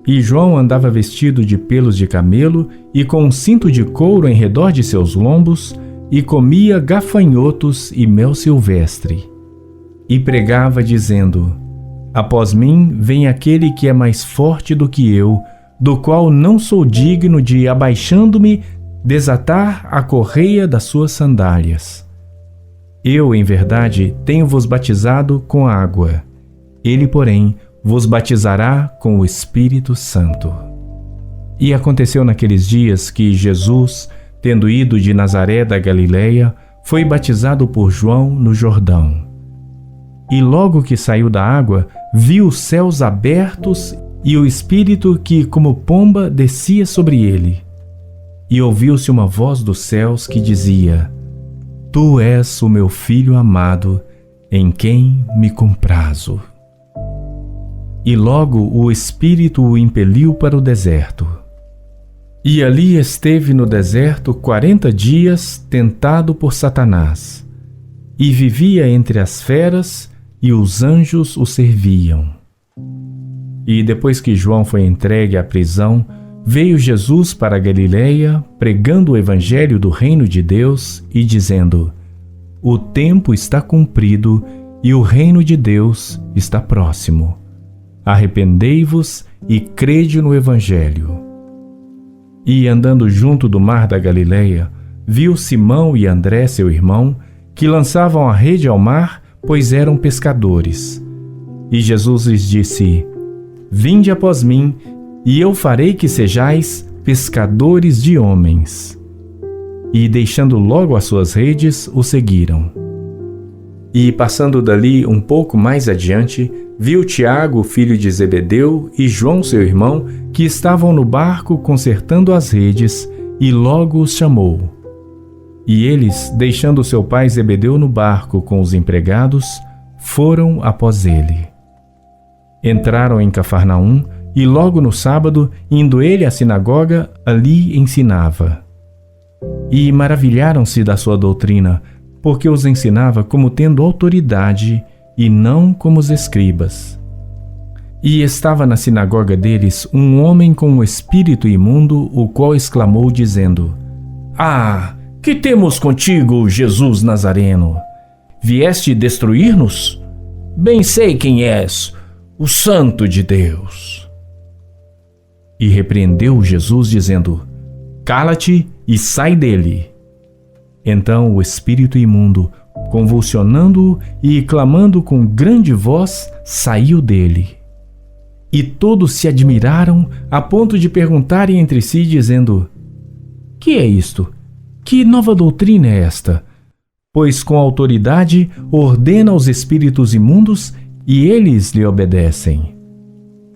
E João andava vestido de pelos de camelo e com um cinto de couro em redor de seus lombos, e comia gafanhotos e mel silvestre. E pregava dizendo: Após mim vem aquele que é mais forte do que eu, do qual não sou digno de, abaixando-me, desatar a correia das suas sandálias. Eu, em verdade, tenho-vos batizado com água. Ele, porém, vos batizará com o Espírito Santo. E aconteceu naqueles dias que Jesus, tendo ido de Nazaré da Galileia, foi batizado por João no Jordão. E logo que saiu da água, viu os céus abertos e o Espírito que, como pomba, descia sobre ele. E ouviu-se uma voz dos céus que dizia: Tu és o meu Filho amado, em quem me comprazo. E logo o Espírito o impeliu para o deserto. E ali esteve no deserto 40 dias, tentado por Satanás. E vivia entre as feras, e os anjos o serviam. E depois que João foi entregue à prisão, veio Jesus para a Galileia, pregando o evangelho do reino de Deus e dizendo: O tempo está cumprido e o reino de Deus está próximo. Arrependei-vos e crede no evangelho. E andando junto do mar da Galileia, viu Simão e André, seu irmão, que lançavam a rede ao mar, pois eram pescadores. E Jesus lhes disse: Vinde após mim, e eu farei que sejais pescadores de homens. E deixando logo as suas redes, o seguiram. E passando dali um pouco mais adiante, viu Tiago, filho de Zebedeu, e João, seu irmão, que estavam no barco consertando as redes, e logo os chamou. E eles, deixando seu pai Zebedeu no barco com os empregados, foram após ele. Entraram em Cafarnaum, e logo no sábado, indo ele à sinagoga, ali ensinava. E maravilharam-se da sua doutrina, porque os ensinava como tendo autoridade, e não como os escribas. E estava na sinagoga deles um homem com um espírito imundo, o qual exclamou dizendo: Ah, que temos contigo, Jesus Nazareno? Vieste destruir-nos? Bem sei quem és, o Santo de Deus. E repreendeu Jesus dizendo: Cala-te e sai dele. Então o espírito imundo, convulsionando-o e clamando com grande voz, saiu dele. E todos se admiraram a ponto de perguntarem entre si, dizendo: Que é isto? Que nova doutrina é esta? Pois com autoridade ordena aos espíritos imundos e eles lhe obedecem.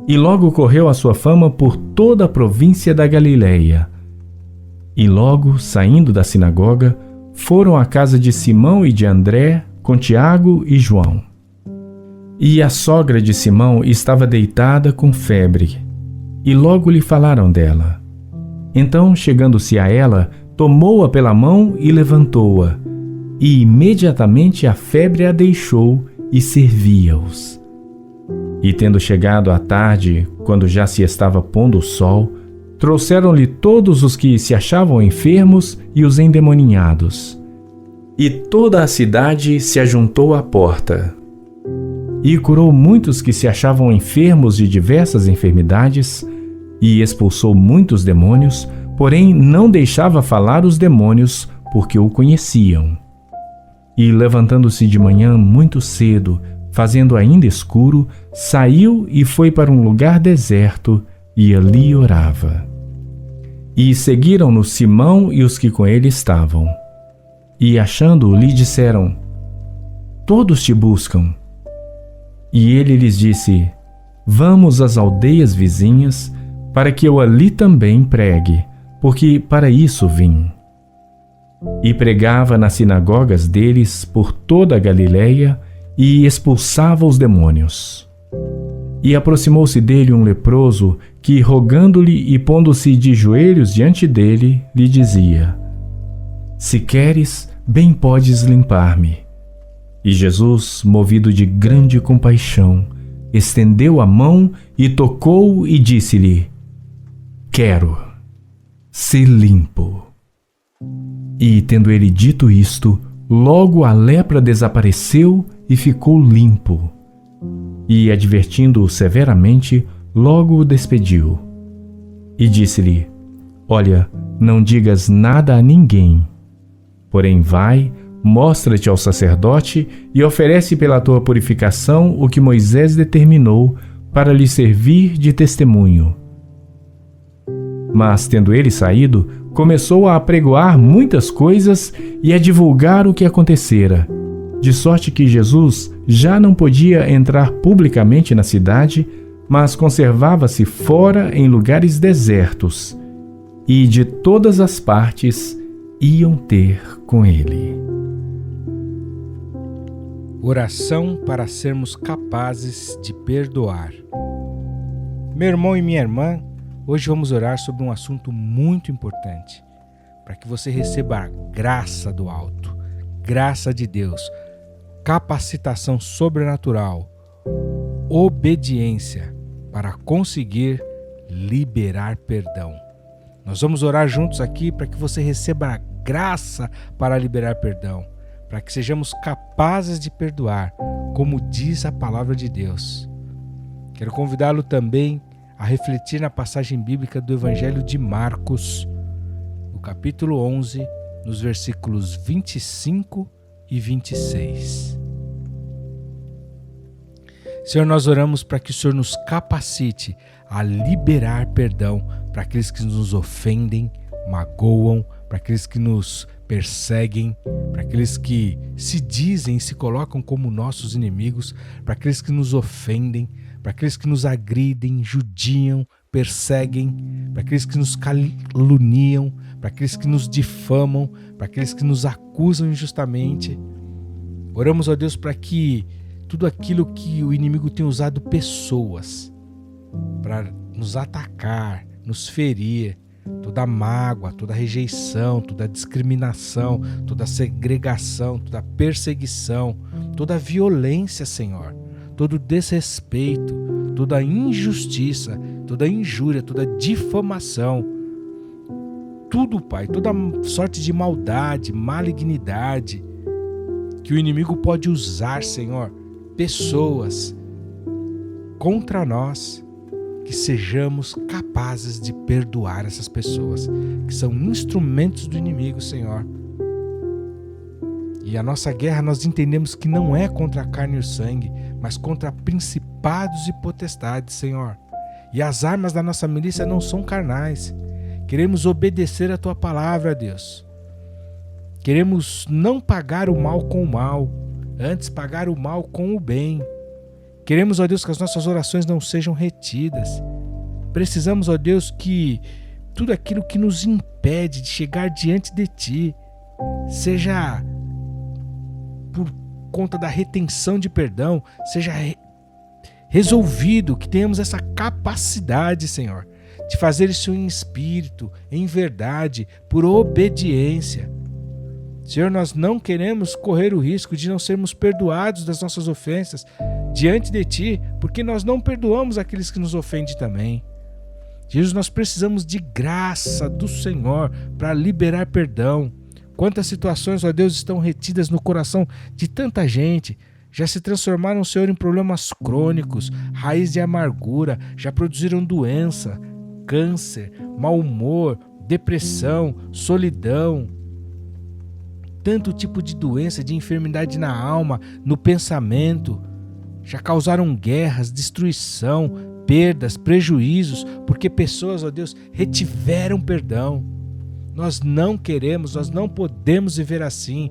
E logo correu a sua fama por toda a província da Galileia. E logo, saindo da sinagoga, foram à casa de Simão e de André, com Tiago e João. E a sogra de Simão estava deitada com febre, e logo lhe falaram dela. Então, chegando-se a ela, tomou-a pela mão e levantou-a. e imediatamente a febre a deixou e servia-os. E tendo chegado à tarde, quando já se estava pondo o sol, trouxeram-lhe todos os que se achavam enfermos e os endemoninhados. E toda a cidade se ajuntou à porta. E curou muitos que se achavam enfermos de diversas enfermidades, e expulsou muitos demônios, porém não deixava falar os demônios, porque o conheciam. E levantando-se de manhã muito cedo, fazendo ainda escuro, saiu e foi para um lugar deserto, e ali orava. E seguiram-no Simão e os que com ele estavam. E achando-o, lhe disseram: Todos te buscam. E ele lhes disse: Vamos às aldeias vizinhas, para que eu ali também pregue, porque para isso vim. E pregava nas sinagogas deles por toda a Galileia, e expulsava os demônios. E aproximou-se dele um leproso, que, rogando-lhe e pondo-se de joelhos diante dele, lhe dizia: Se queres, bem podes limpar-me. E Jesus, movido de grande compaixão, estendeu a mão e tocou-o e disse-lhe: Quero, ser limpo. E, tendo ele dito isto, logo a lepra desapareceu e ficou limpo. E, advertindo-o severamente, logo o despediu. E disse-lhe: Olha, não digas nada a ninguém. Porém vai, mostra-te ao sacerdote e oferece pela tua purificação o que Moisés determinou para lhe servir de testemunho. Mas, tendo ele saído, começou a apregoar muitas coisas e a divulgar o que acontecera, de sorte que Jesus já não podia entrar publicamente na cidade, mas conservava-se fora em lugares desertos, e de todas as partes iam ter com ele. Oração para sermos capazes de perdoar. Meu irmão e minha irmã, hoje vamos orar sobre um assunto muito importante, para que você receba a graça do alto, graça de Deus, capacitação sobrenatural, obediência para conseguir liberar perdão. Nós vamos orar juntos aqui para que você receba a graça para liberar perdão, para que sejamos capazes de perdoar, como diz a palavra de Deus. Quero convidá-lo também a refletir na passagem bíblica do Evangelho de Marcos, no capítulo 11, nos versículos 25 e 26. Senhor, nós oramos para que o Senhor nos capacite a liberar perdão para aqueles que nos ofendem, magoam, para aqueles que nos perseguem, para aqueles que se dizem e se colocam como nossos inimigos, para aqueles que nos ofendem, para aqueles que nos agridem, judiam, perseguem, para aqueles que nos caluniam, para aqueles que nos difamam, para aqueles que nos acusam injustamente. Oramos, ó Deus, para que tudo aquilo que o inimigo tem usado pessoas para nos atacar, nos ferir, toda mágoa, toda rejeição, toda discriminação, toda segregação, toda perseguição, toda violência, Senhor, todo desrespeito, toda injustiça, toda injúria, toda difamação, tudo, Pai, toda sorte de maldade, malignidade que o inimigo pode usar, Senhor, pessoas contra nós, que sejamos capazes de perdoar essas pessoas, que são instrumentos do inimigo, Senhor. E a nossa guerra nós entendemos que não é contra a carne e o sangue, mas contra principados e potestades, Senhor. E as armas da nossa milícia não são carnais. Queremos obedecer a Tua palavra, Deus. Queremos não pagar o mal com o mal, antes pagar o mal com o bem. Queremos, ó Deus, que as nossas orações não sejam retidas. Precisamos, ó Deus, que tudo aquilo que nos impede de chegar diante de Ti, seja por conta da retenção de perdão, seja resolvido, que tenhamos essa capacidade, Senhor, de fazer isso em espírito, em verdade, por obediência. Senhor, nós não queremos correr o risco de não sermos perdoados das nossas ofensas diante de Ti, porque nós não perdoamos aqueles que nos ofendem também. Jesus, nós precisamos de graça do Senhor para liberar perdão. Quantas situações, ó Deus, estão retidas no coração de tanta gente, já se transformaram, Senhor, em problemas crônicos, raiz de amargura, já produziram doença, câncer, mau humor, depressão, solidão, tanto tipo de doença, de enfermidade na alma, no pensamento, já causaram guerras, destruição, perdas, prejuízos, porque pessoas, ó Deus, retiveram perdão. Nós não queremos, nós não podemos viver assim.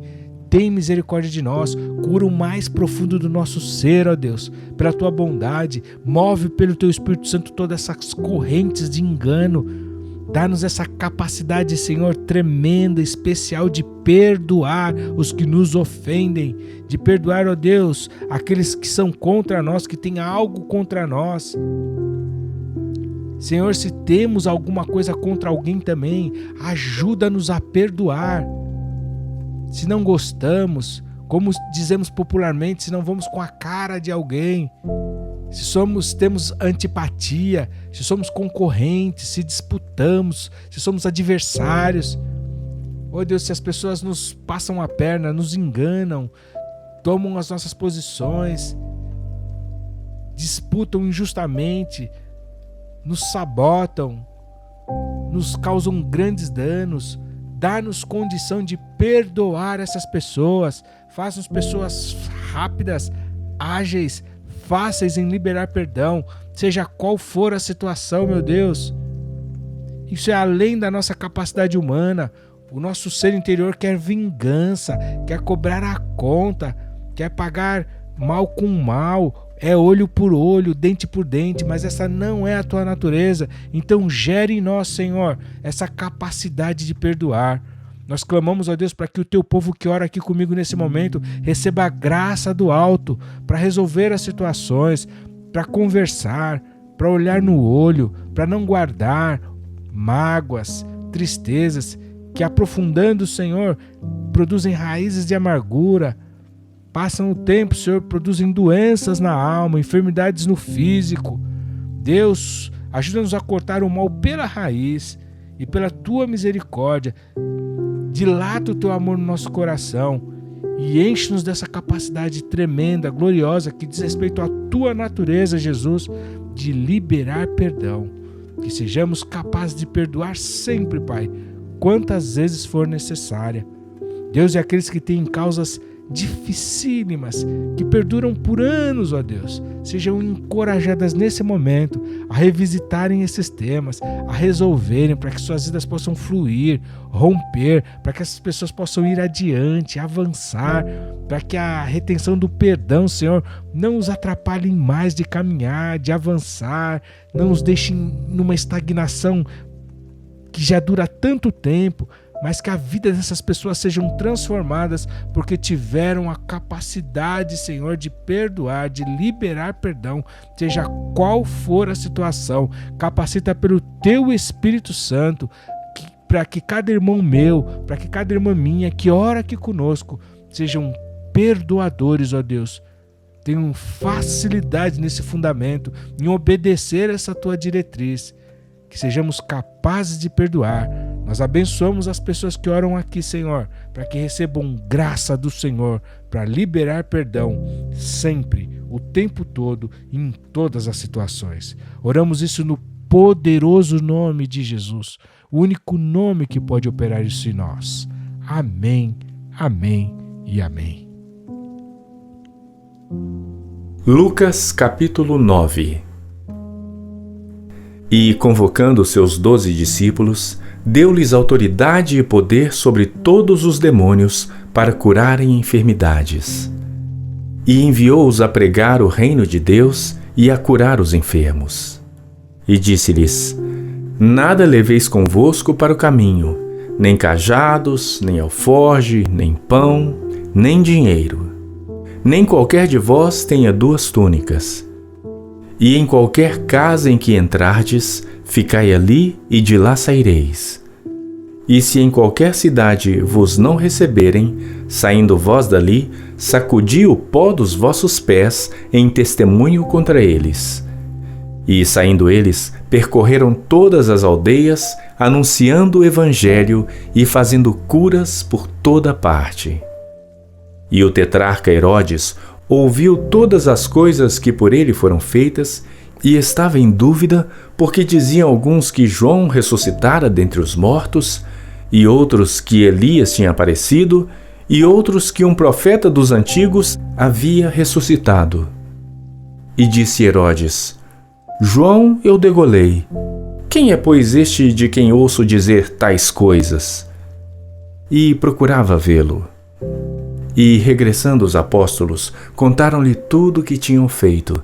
Tem misericórdia de nós, cura o mais profundo do nosso ser, ó Deus, pela Tua bondade, move pelo Teu Espírito Santo todas essas correntes de engano. Dá-nos essa capacidade, Senhor, tremenda, especial de perdoar os que nos ofendem, de perdoar, ó Deus, aqueles que são contra nós, que têm algo contra nós. Senhor, se temos alguma coisa contra alguém também, ajuda-nos a perdoar. Se não gostamos, como dizemos popularmente, se não vamos com a cara de alguém, se temos antipatia, se somos concorrentes, se disputamos, se somos adversários. Oh Deus, se as pessoas nos passam a perna, nos enganam, tomam as nossas posições, disputam injustamente, nos sabotam, nos causam grandes danos, dá-nos condição de perdoar essas pessoas, faz-nos pessoas rápidas, ágeis, fáceis em liberar perdão, seja qual for a situação, meu Deus. Isso é além da nossa capacidade humana. O nosso ser interior quer vingança, quer cobrar a conta, quer pagar mal com mal, é olho por olho, dente por dente, mas essa não é a Tua natureza. Então gere em nós, Senhor, essa capacidade de perdoar. Nós clamamos, ó Deus, para que o Teu povo que ora aqui comigo nesse momento receba a graça do alto para resolver as situações, para conversar, para olhar no olho, para não guardar mágoas, tristezas, que aprofundando, Senhor, produzem raízes de amargura. Passam o tempo, Senhor, produzem doenças na alma, enfermidades no físico. Deus, ajuda-nos a cortar o mal pela raiz e pela Tua misericórdia. Dilata o Teu amor no nosso coração e enche-nos dessa capacidade tremenda, gloriosa, que diz respeito à Tua natureza, Jesus, de liberar perdão. Que sejamos capazes de perdoar sempre, Pai, quantas vezes for necessária. Deus, é aqueles que têm causas dificílimas, que perduram por anos, ó Deus, sejam encorajadas nesse momento a revisitarem esses temas, a resolverem, para que suas vidas possam fluir, romper, para que essas pessoas possam ir adiante, avançar, para que a retenção do perdão, Senhor, não os atrapalhe mais de caminhar, de avançar, não os deixe numa estagnação que já dura tanto tempo, mas que a vida dessas pessoas sejam transformadas porque tiveram a capacidade, Senhor, de perdoar, de liberar perdão, seja qual for a situação. Capacita pelo Teu Espírito Santo, para que cada irmão meu, para que cada irmã minha que ora aqui conosco, sejam perdoadores, ó Deus. Tenham facilidade nesse fundamento, em obedecer essa Tua diretriz. Que sejamos capazes de perdoar. Nós abençoamos as pessoas que oram aqui, Senhor, para que recebam graça do Senhor, para liberar perdão, sempre, o tempo todo, em todas as situações. Oramos isso no poderoso nome de Jesus, o único nome que pode operar isso em nós. Amém, amém e amém. Lucas capítulo 9. E, convocando seus 12 discípulos, deu-lhes autoridade e poder sobre todos os demônios para curarem enfermidades. E enviou-os a pregar o reino de Deus e a curar os enfermos. E disse-lhes: Nada leveis convosco para o caminho, nem cajados, nem alforge, nem pão, nem dinheiro. Nem qualquer de vós tenha 2 túnicas. E em qualquer casa em que entrardes, ficai ali e de lá saireis. E se em qualquer cidade vos não receberem, saindo vós dali, sacudi o pó dos vossos pés em testemunho contra eles. E saindo eles, percorreram todas as aldeias, anunciando o evangelho e fazendo curas por toda parte. E o tetrarca Herodes ouviu todas as coisas que por ele foram feitas e estava em dúvida, porque diziam alguns que João ressuscitara dentre os mortos, e outros que Elias tinha aparecido, e outros que um profeta dos antigos havia ressuscitado. E disse Herodes: João eu degolei. Quem é, pois, este de quem ouço dizer tais coisas? E procurava vê-lo. E, regressando os apóstolos, contaram-lhe tudo o que tinham feito.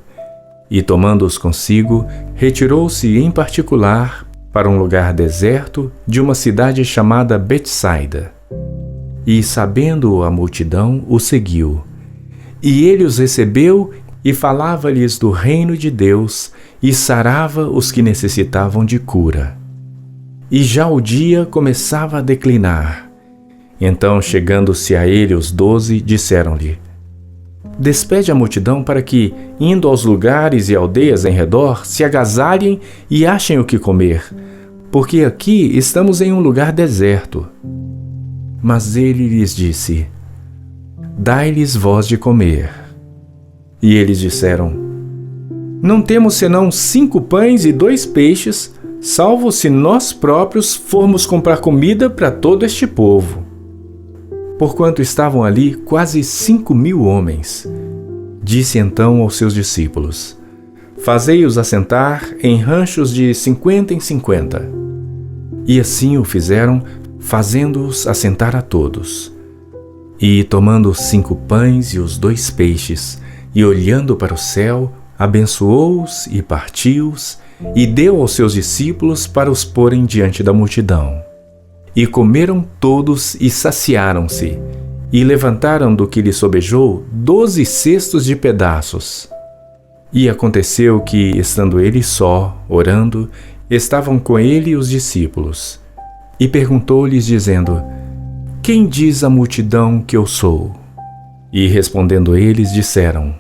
E, tomando-os consigo, retirou-se em particular para um lugar deserto de uma cidade chamada Betsaida. E, sabendo a multidão, o seguiu. E ele os recebeu e falava-lhes do reino de Deus e sarava os que necessitavam de cura. E já o dia começava a declinar. Então, chegando-se a ele os 12, disseram-lhe: Despede a multidão para que, indo aos lugares e aldeias em redor, se agasalhem e achem o que comer, porque aqui estamos em um lugar deserto. Mas ele lhes disse: Dai-lhes vós de comer. E eles disseram: Não temos senão 5 pães e 2 peixes, salvo se nós próprios formos comprar comida para todo este povo. Porquanto estavam ali quase 5.000 homens. Disse então aos seus discípulos: Fazei-os assentar em ranchos de 50 em 50. E assim o fizeram, fazendo-os assentar a todos. E tomando os 5 pães e os 2 peixes, e olhando para o céu, abençoou-os e partiu-os, e deu aos seus discípulos para os porem diante da multidão. E comeram todos e saciaram-se, e levantaram do que lhes sobejou 12 cestos de pedaços. E aconteceu que, estando ele só, orando, estavam com ele os discípulos. E perguntou-lhes, dizendo: Quem diz a multidão que eu sou? E respondendo eles, disseram: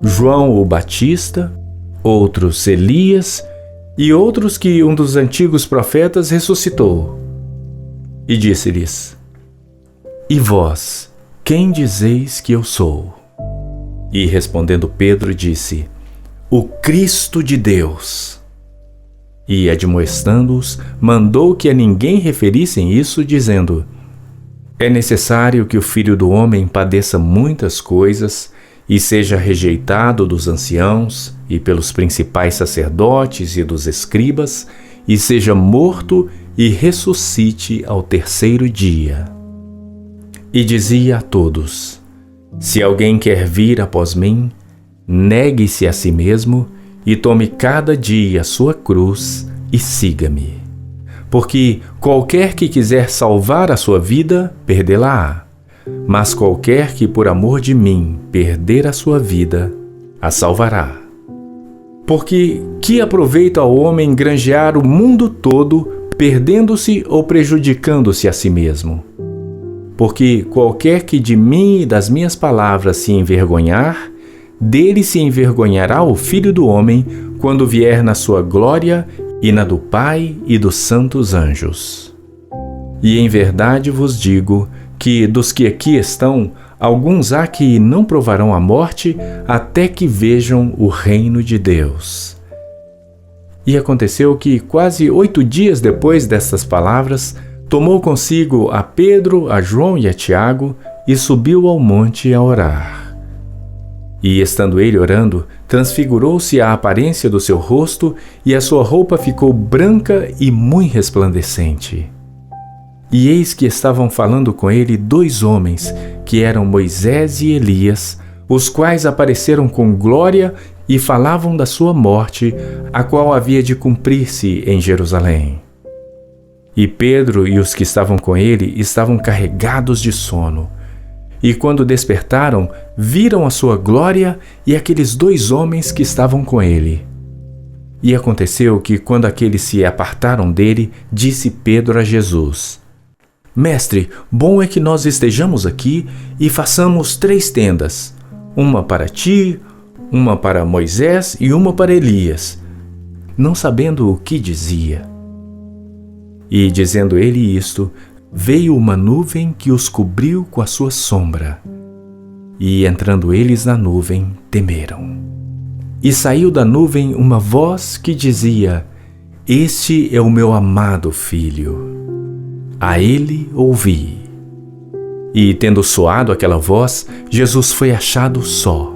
João o Batista, outros Elias, e outros que um dos antigos profetas ressuscitou. E disse-lhes: E vós, quem dizeis que eu sou? E respondendo Pedro disse: O Cristo de Deus. E admoestando-os, mandou que a ninguém referissem isso, dizendo: É necessário que o Filho do Homem padeça muitas coisas, e seja rejeitado dos anciãos, e pelos principais sacerdotes e dos escribas, e seja morto, e ressuscite ao 3º dia. E dizia a todos: Se alguém quer vir após mim, negue-se a si mesmo, e tome cada dia a sua cruz, e siga-me. Porque qualquer que quiser salvar a sua vida, perdê-la-á. Mas qualquer que por amor de mim perder a sua vida, a salvará. Porque que aproveita ao homem granjear o mundo todo, perdendo-se ou prejudicando-se a si mesmo? Porque qualquer que de mim e das minhas palavras se envergonhar, dele se envergonhará o Filho do Homem, quando vier na sua glória e na do Pai e dos santos anjos. E em verdade vos digo que dos que aqui estão, alguns há que não provarão a morte até que vejam o reino de Deus. E aconteceu que, quase 8 dias depois destas palavras, tomou consigo a Pedro, a João e a Tiago, e subiu ao monte a orar. E, estando ele orando, transfigurou-se a aparência do seu rosto, e a sua roupa ficou branca e muito resplandecente. E eis que estavam falando com ele 2 homens, que eram Moisés e Elias, os quais apareceram com glória e falavam da sua morte, a qual havia de cumprir-se em Jerusalém. E Pedro e os que estavam com ele estavam carregados de sono. E quando despertaram, viram a sua glória e aqueles 2 homens que estavam com ele. E aconteceu que, quando aqueles se apartaram dele, disse Pedro a Jesus: Mestre, bom é que nós estejamos aqui e façamos 3 tendas, uma para ti, uma para Moisés e uma para Elias, não sabendo o que dizia. E, dizendo ele isto, veio uma nuvem que os cobriu com a sua sombra. E, entrando eles na nuvem, temeram. E saiu da nuvem uma voz que dizia: Este é o meu amado filho. A ele ouvi. E, tendo soado aquela voz, Jesus foi achado só.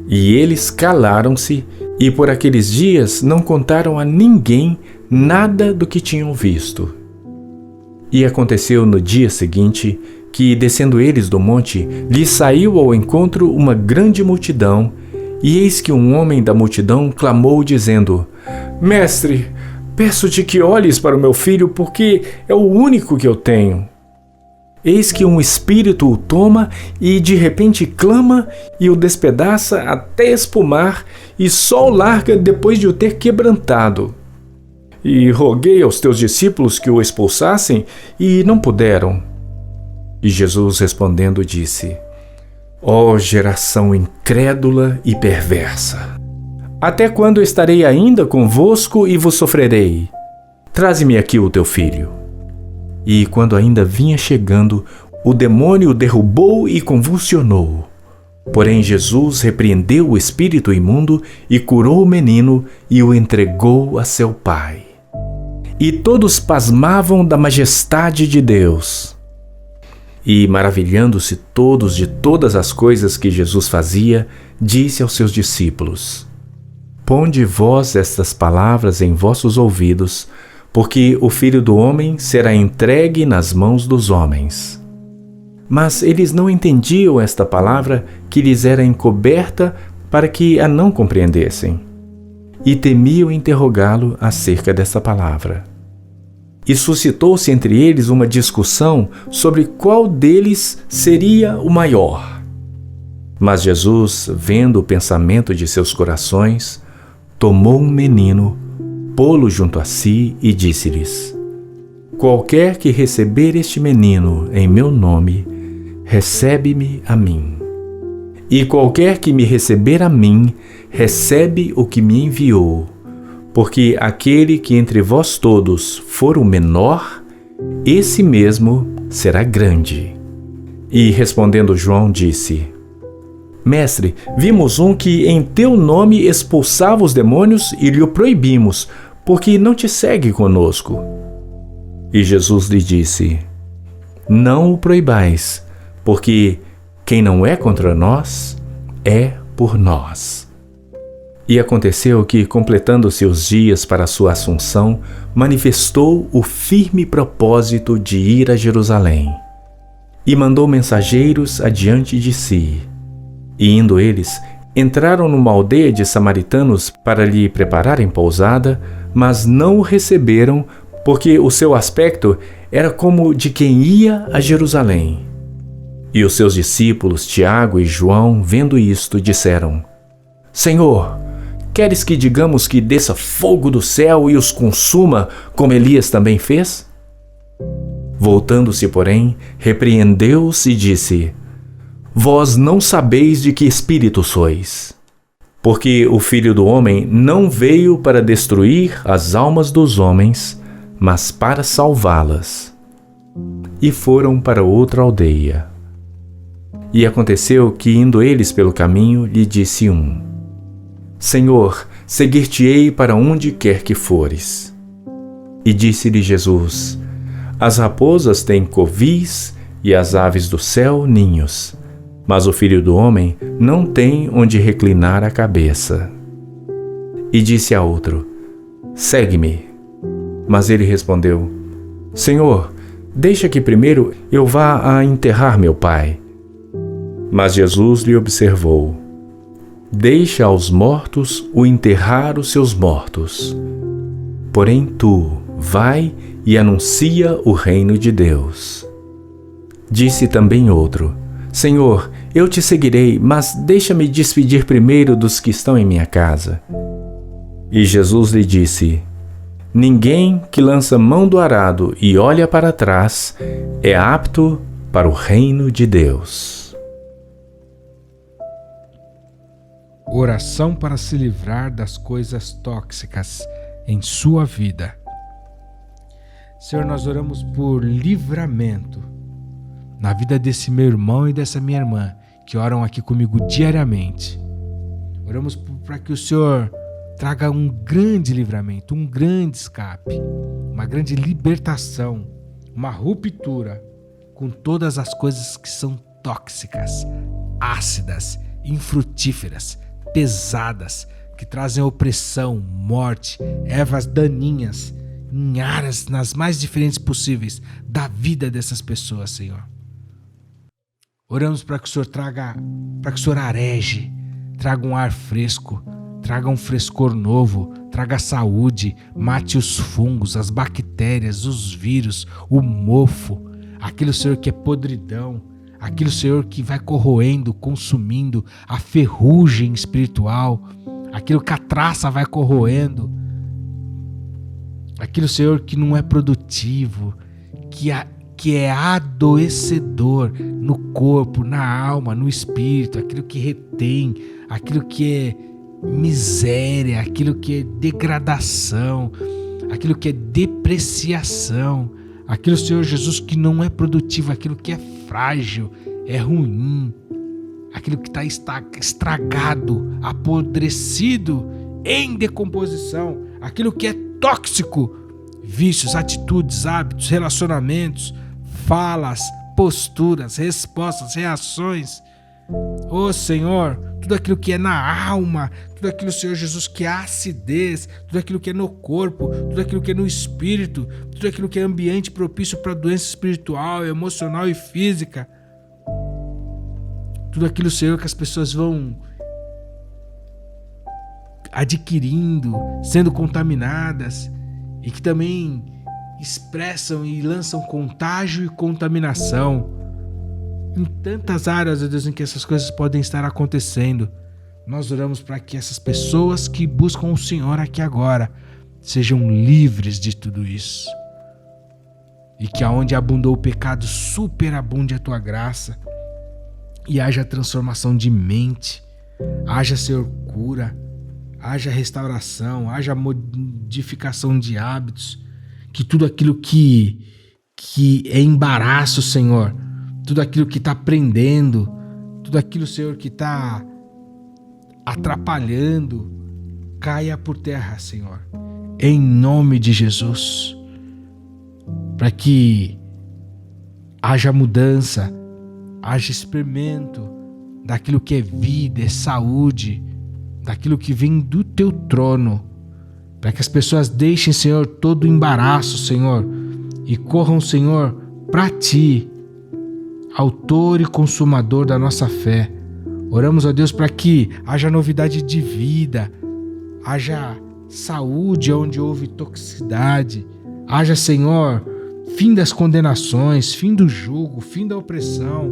E eles calaram-se, e por aqueles dias não contaram a ninguém nada do que tinham visto. E aconteceu no dia seguinte que, descendo eles do monte, lhes saiu ao encontro uma grande multidão, e eis que um homem da multidão clamou, dizendo: Mestre, peço-te que olhes para o meu filho, porque é o único que eu tenho. Eis que um espírito o toma e de repente clama e o despedaça até espumar, e só o larga depois de o ter quebrantado. E roguei aos teus discípulos que o expulsassem, e não puderam. E Jesus, respondendo, disse: Ó geração incrédula e perversa! Até quando estarei ainda convosco e vos sofrerei? Traze-me aqui o teu filho. E, quando ainda vinha chegando, o demônio o derrubou e convulsionou. Porém Jesus repreendeu o espírito imundo e curou o menino e o entregou a seu pai. E todos pasmavam da majestade de Deus. E, maravilhando-se todos de todas as coisas que Jesus fazia, disse aos seus discípulos: Ponde vós estas palavras em vossos ouvidos, porque o Filho do Homem será entregue nas mãos dos homens. Mas eles não entendiam esta palavra que lhes era encoberta, para que a não compreendessem, e temiam interrogá-lo acerca desta palavra. E suscitou-se entre eles uma discussão sobre qual deles seria o maior. Mas Jesus, vendo o pensamento de seus corações, tomou um menino, pô-lo junto a si e disse-lhes: Qualquer que receber este menino em meu nome, recebe-me a mim. E qualquer que me receber a mim, recebe o que me enviou. Porque aquele que entre vós todos for o menor, esse mesmo será grande. E, respondendo João, disse: Mestre, vimos um que em teu nome expulsava os demônios e lhe o proibimos, porque não te segue conosco. E Jesus lhe disse: Não o proibais, porque quem não é contra nós, é por nós. E aconteceu que, completando-se os dias para a sua assunção, manifestou o firme propósito de ir a Jerusalém. E mandou mensageiros adiante de si. E indo eles, entraram numa aldeia de samaritanos para lhe prepararem pousada, mas não o receberam, porque o seu aspecto era como de quem ia a Jerusalém. E os seus discípulos, Tiago e João, vendo isto, disseram: Senhor, queres que digamos que desça fogo do céu e os consuma, como Elias também fez? Voltando-se, porém, repreendeu-os e disse: Vós não sabeis de que espírito sois, porque o Filho do Homem não veio para destruir as almas dos homens, mas para salvá-las. E foram para outra aldeia. E aconteceu que, indo eles pelo caminho, lhe disse um: Senhor, seguir-te-ei para onde quer que fores. E disse-lhe Jesus: As raposas têm covis e as aves do céu ninhos, mas o Filho do Homem não tem onde reclinar a cabeça. E disse a outro: Segue-me. Mas ele respondeu: Senhor, deixa que primeiro eu vá a enterrar meu pai. Mas Jesus lhe observou: Deixa aos mortos o enterrar os seus mortos. Porém tu, vai e anuncia o reino de Deus. Disse também outro: Senhor, eu te seguirei, mas deixa-me despedir primeiro dos que estão em minha casa. E Jesus lhe disse: Ninguém que lança mão do arado e olha para trás é apto para o reino de Deus. Oração para se livrar das coisas tóxicas em sua vida. Senhor, nós oramos por livramento na vida desse meu irmão e dessa minha irmã que oram aqui comigo diariamente. Oramos para que o Senhor traga um grande livramento, um grande escape, uma grande libertação, uma ruptura com todas as coisas que são tóxicas, ácidas, infrutíferas, pesadas, que trazem opressão, morte, ervas daninhas em áreas nas mais diferentes possíveis da vida dessas pessoas, Senhor. Oramos para que o Senhor traga, para que o Senhor areje, traga um ar fresco, traga um frescor novo, traga saúde, mate os fungos, as bactérias, os vírus, o mofo, aquilo, Senhor, que é podridão, aquilo, Senhor, que vai corroendo, consumindo a ferrugem espiritual, aquilo que a traça vai corroendo, aquilo, Senhor, que não é produtivo, que é adoecedor no corpo, na alma, no espírito, aquilo que retém, aquilo que é miséria, aquilo que é degradação, aquilo que é depreciação, aquilo, Senhor Jesus, que não é produtivo, aquilo que é frágil, é ruim, aquilo que está estragado, apodrecido, em decomposição, aquilo que é tóxico, vícios, atitudes, hábitos, relacionamentos, falas, posturas, respostas, reações. Ô Senhor, tudo aquilo que é na alma, tudo aquilo, Senhor Jesus, que é acidez, tudo aquilo que é no corpo, tudo aquilo que é no espírito, tudo aquilo que é ambiente propício para doença espiritual, emocional e física. Tudo aquilo, Senhor, que as pessoas vão adquirindo, sendo contaminadas e que também expressam e lançam contágio e contaminação em tantas áreas, ó Deus, em que essas coisas podem estar acontecendo. Nós oramos para que essas pessoas que buscam o Senhor aqui agora sejam livres de tudo isso. E que aonde abundou o pecado, superabunde a tua graça. E haja transformação de mente, haja, Senhor, cura, haja restauração, haja modificação de hábitos. Que tudo aquilo que é embaraço, Senhor, tudo aquilo que está prendendo, tudo aquilo, Senhor, que está atrapalhando, caia por terra, Senhor, em nome de Jesus, para que haja mudança, haja experimento daquilo que é vida, é saúde, daquilo que vem do teu trono, para que as pessoas deixem, Senhor, todo o embaraço, Senhor, e corram, Senhor, para ti, autor e consumador da nossa fé. Oramos, ó Deus, para que haja novidade de vida, haja saúde onde houve toxicidade, haja, Senhor, fim das condenações, fim do jugo, fim da opressão,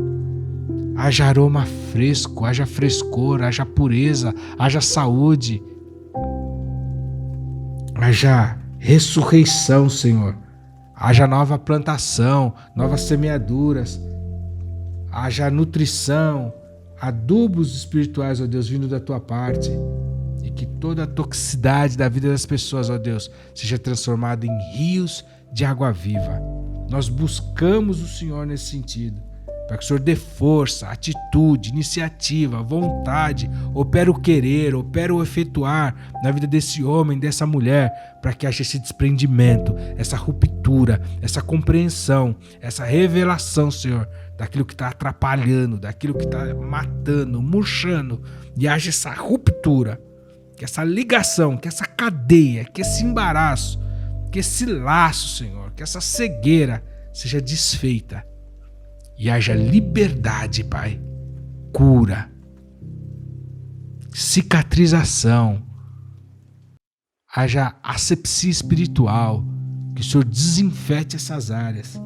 haja aroma fresco, haja frescor, haja pureza, haja saúde, haja ressurreição, Senhor, haja nova plantação, novas semeaduras, haja nutrição, adubos espirituais, ó Deus, vindo da tua parte, e que toda a toxicidade da vida das pessoas, ó Deus, seja transformada em rios de água viva. Nós buscamos o Senhor nesse sentido, para que o Senhor dê força, atitude, iniciativa, vontade, opera o querer, opera o efetuar na vida desse homem, dessa mulher, para que haja esse desprendimento, essa ruptura, essa compreensão, essa revelação, Senhor, daquilo que está atrapalhando, daquilo que está matando, murchando, e haja essa ruptura, que essa ligação, que essa cadeia, que esse embaraço, que esse laço, Senhor, que essa cegueira seja desfeita e haja liberdade, Pai, cura, cicatrização, haja asepsia espiritual, que o Senhor desinfete essas áreas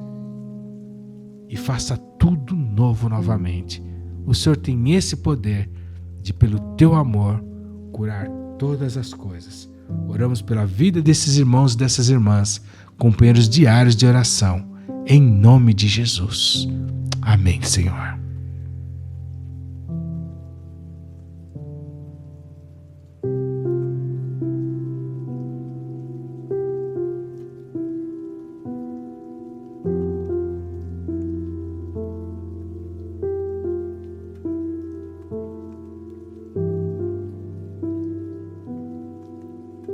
e faça tudo novo novamente. O Senhor tem esse poder de, pelo teu amor, curar todas as coisas. Oramos pela vida desses irmãos e dessas irmãs, companheiros diários de oração, em nome de Jesus. Amém, Senhor.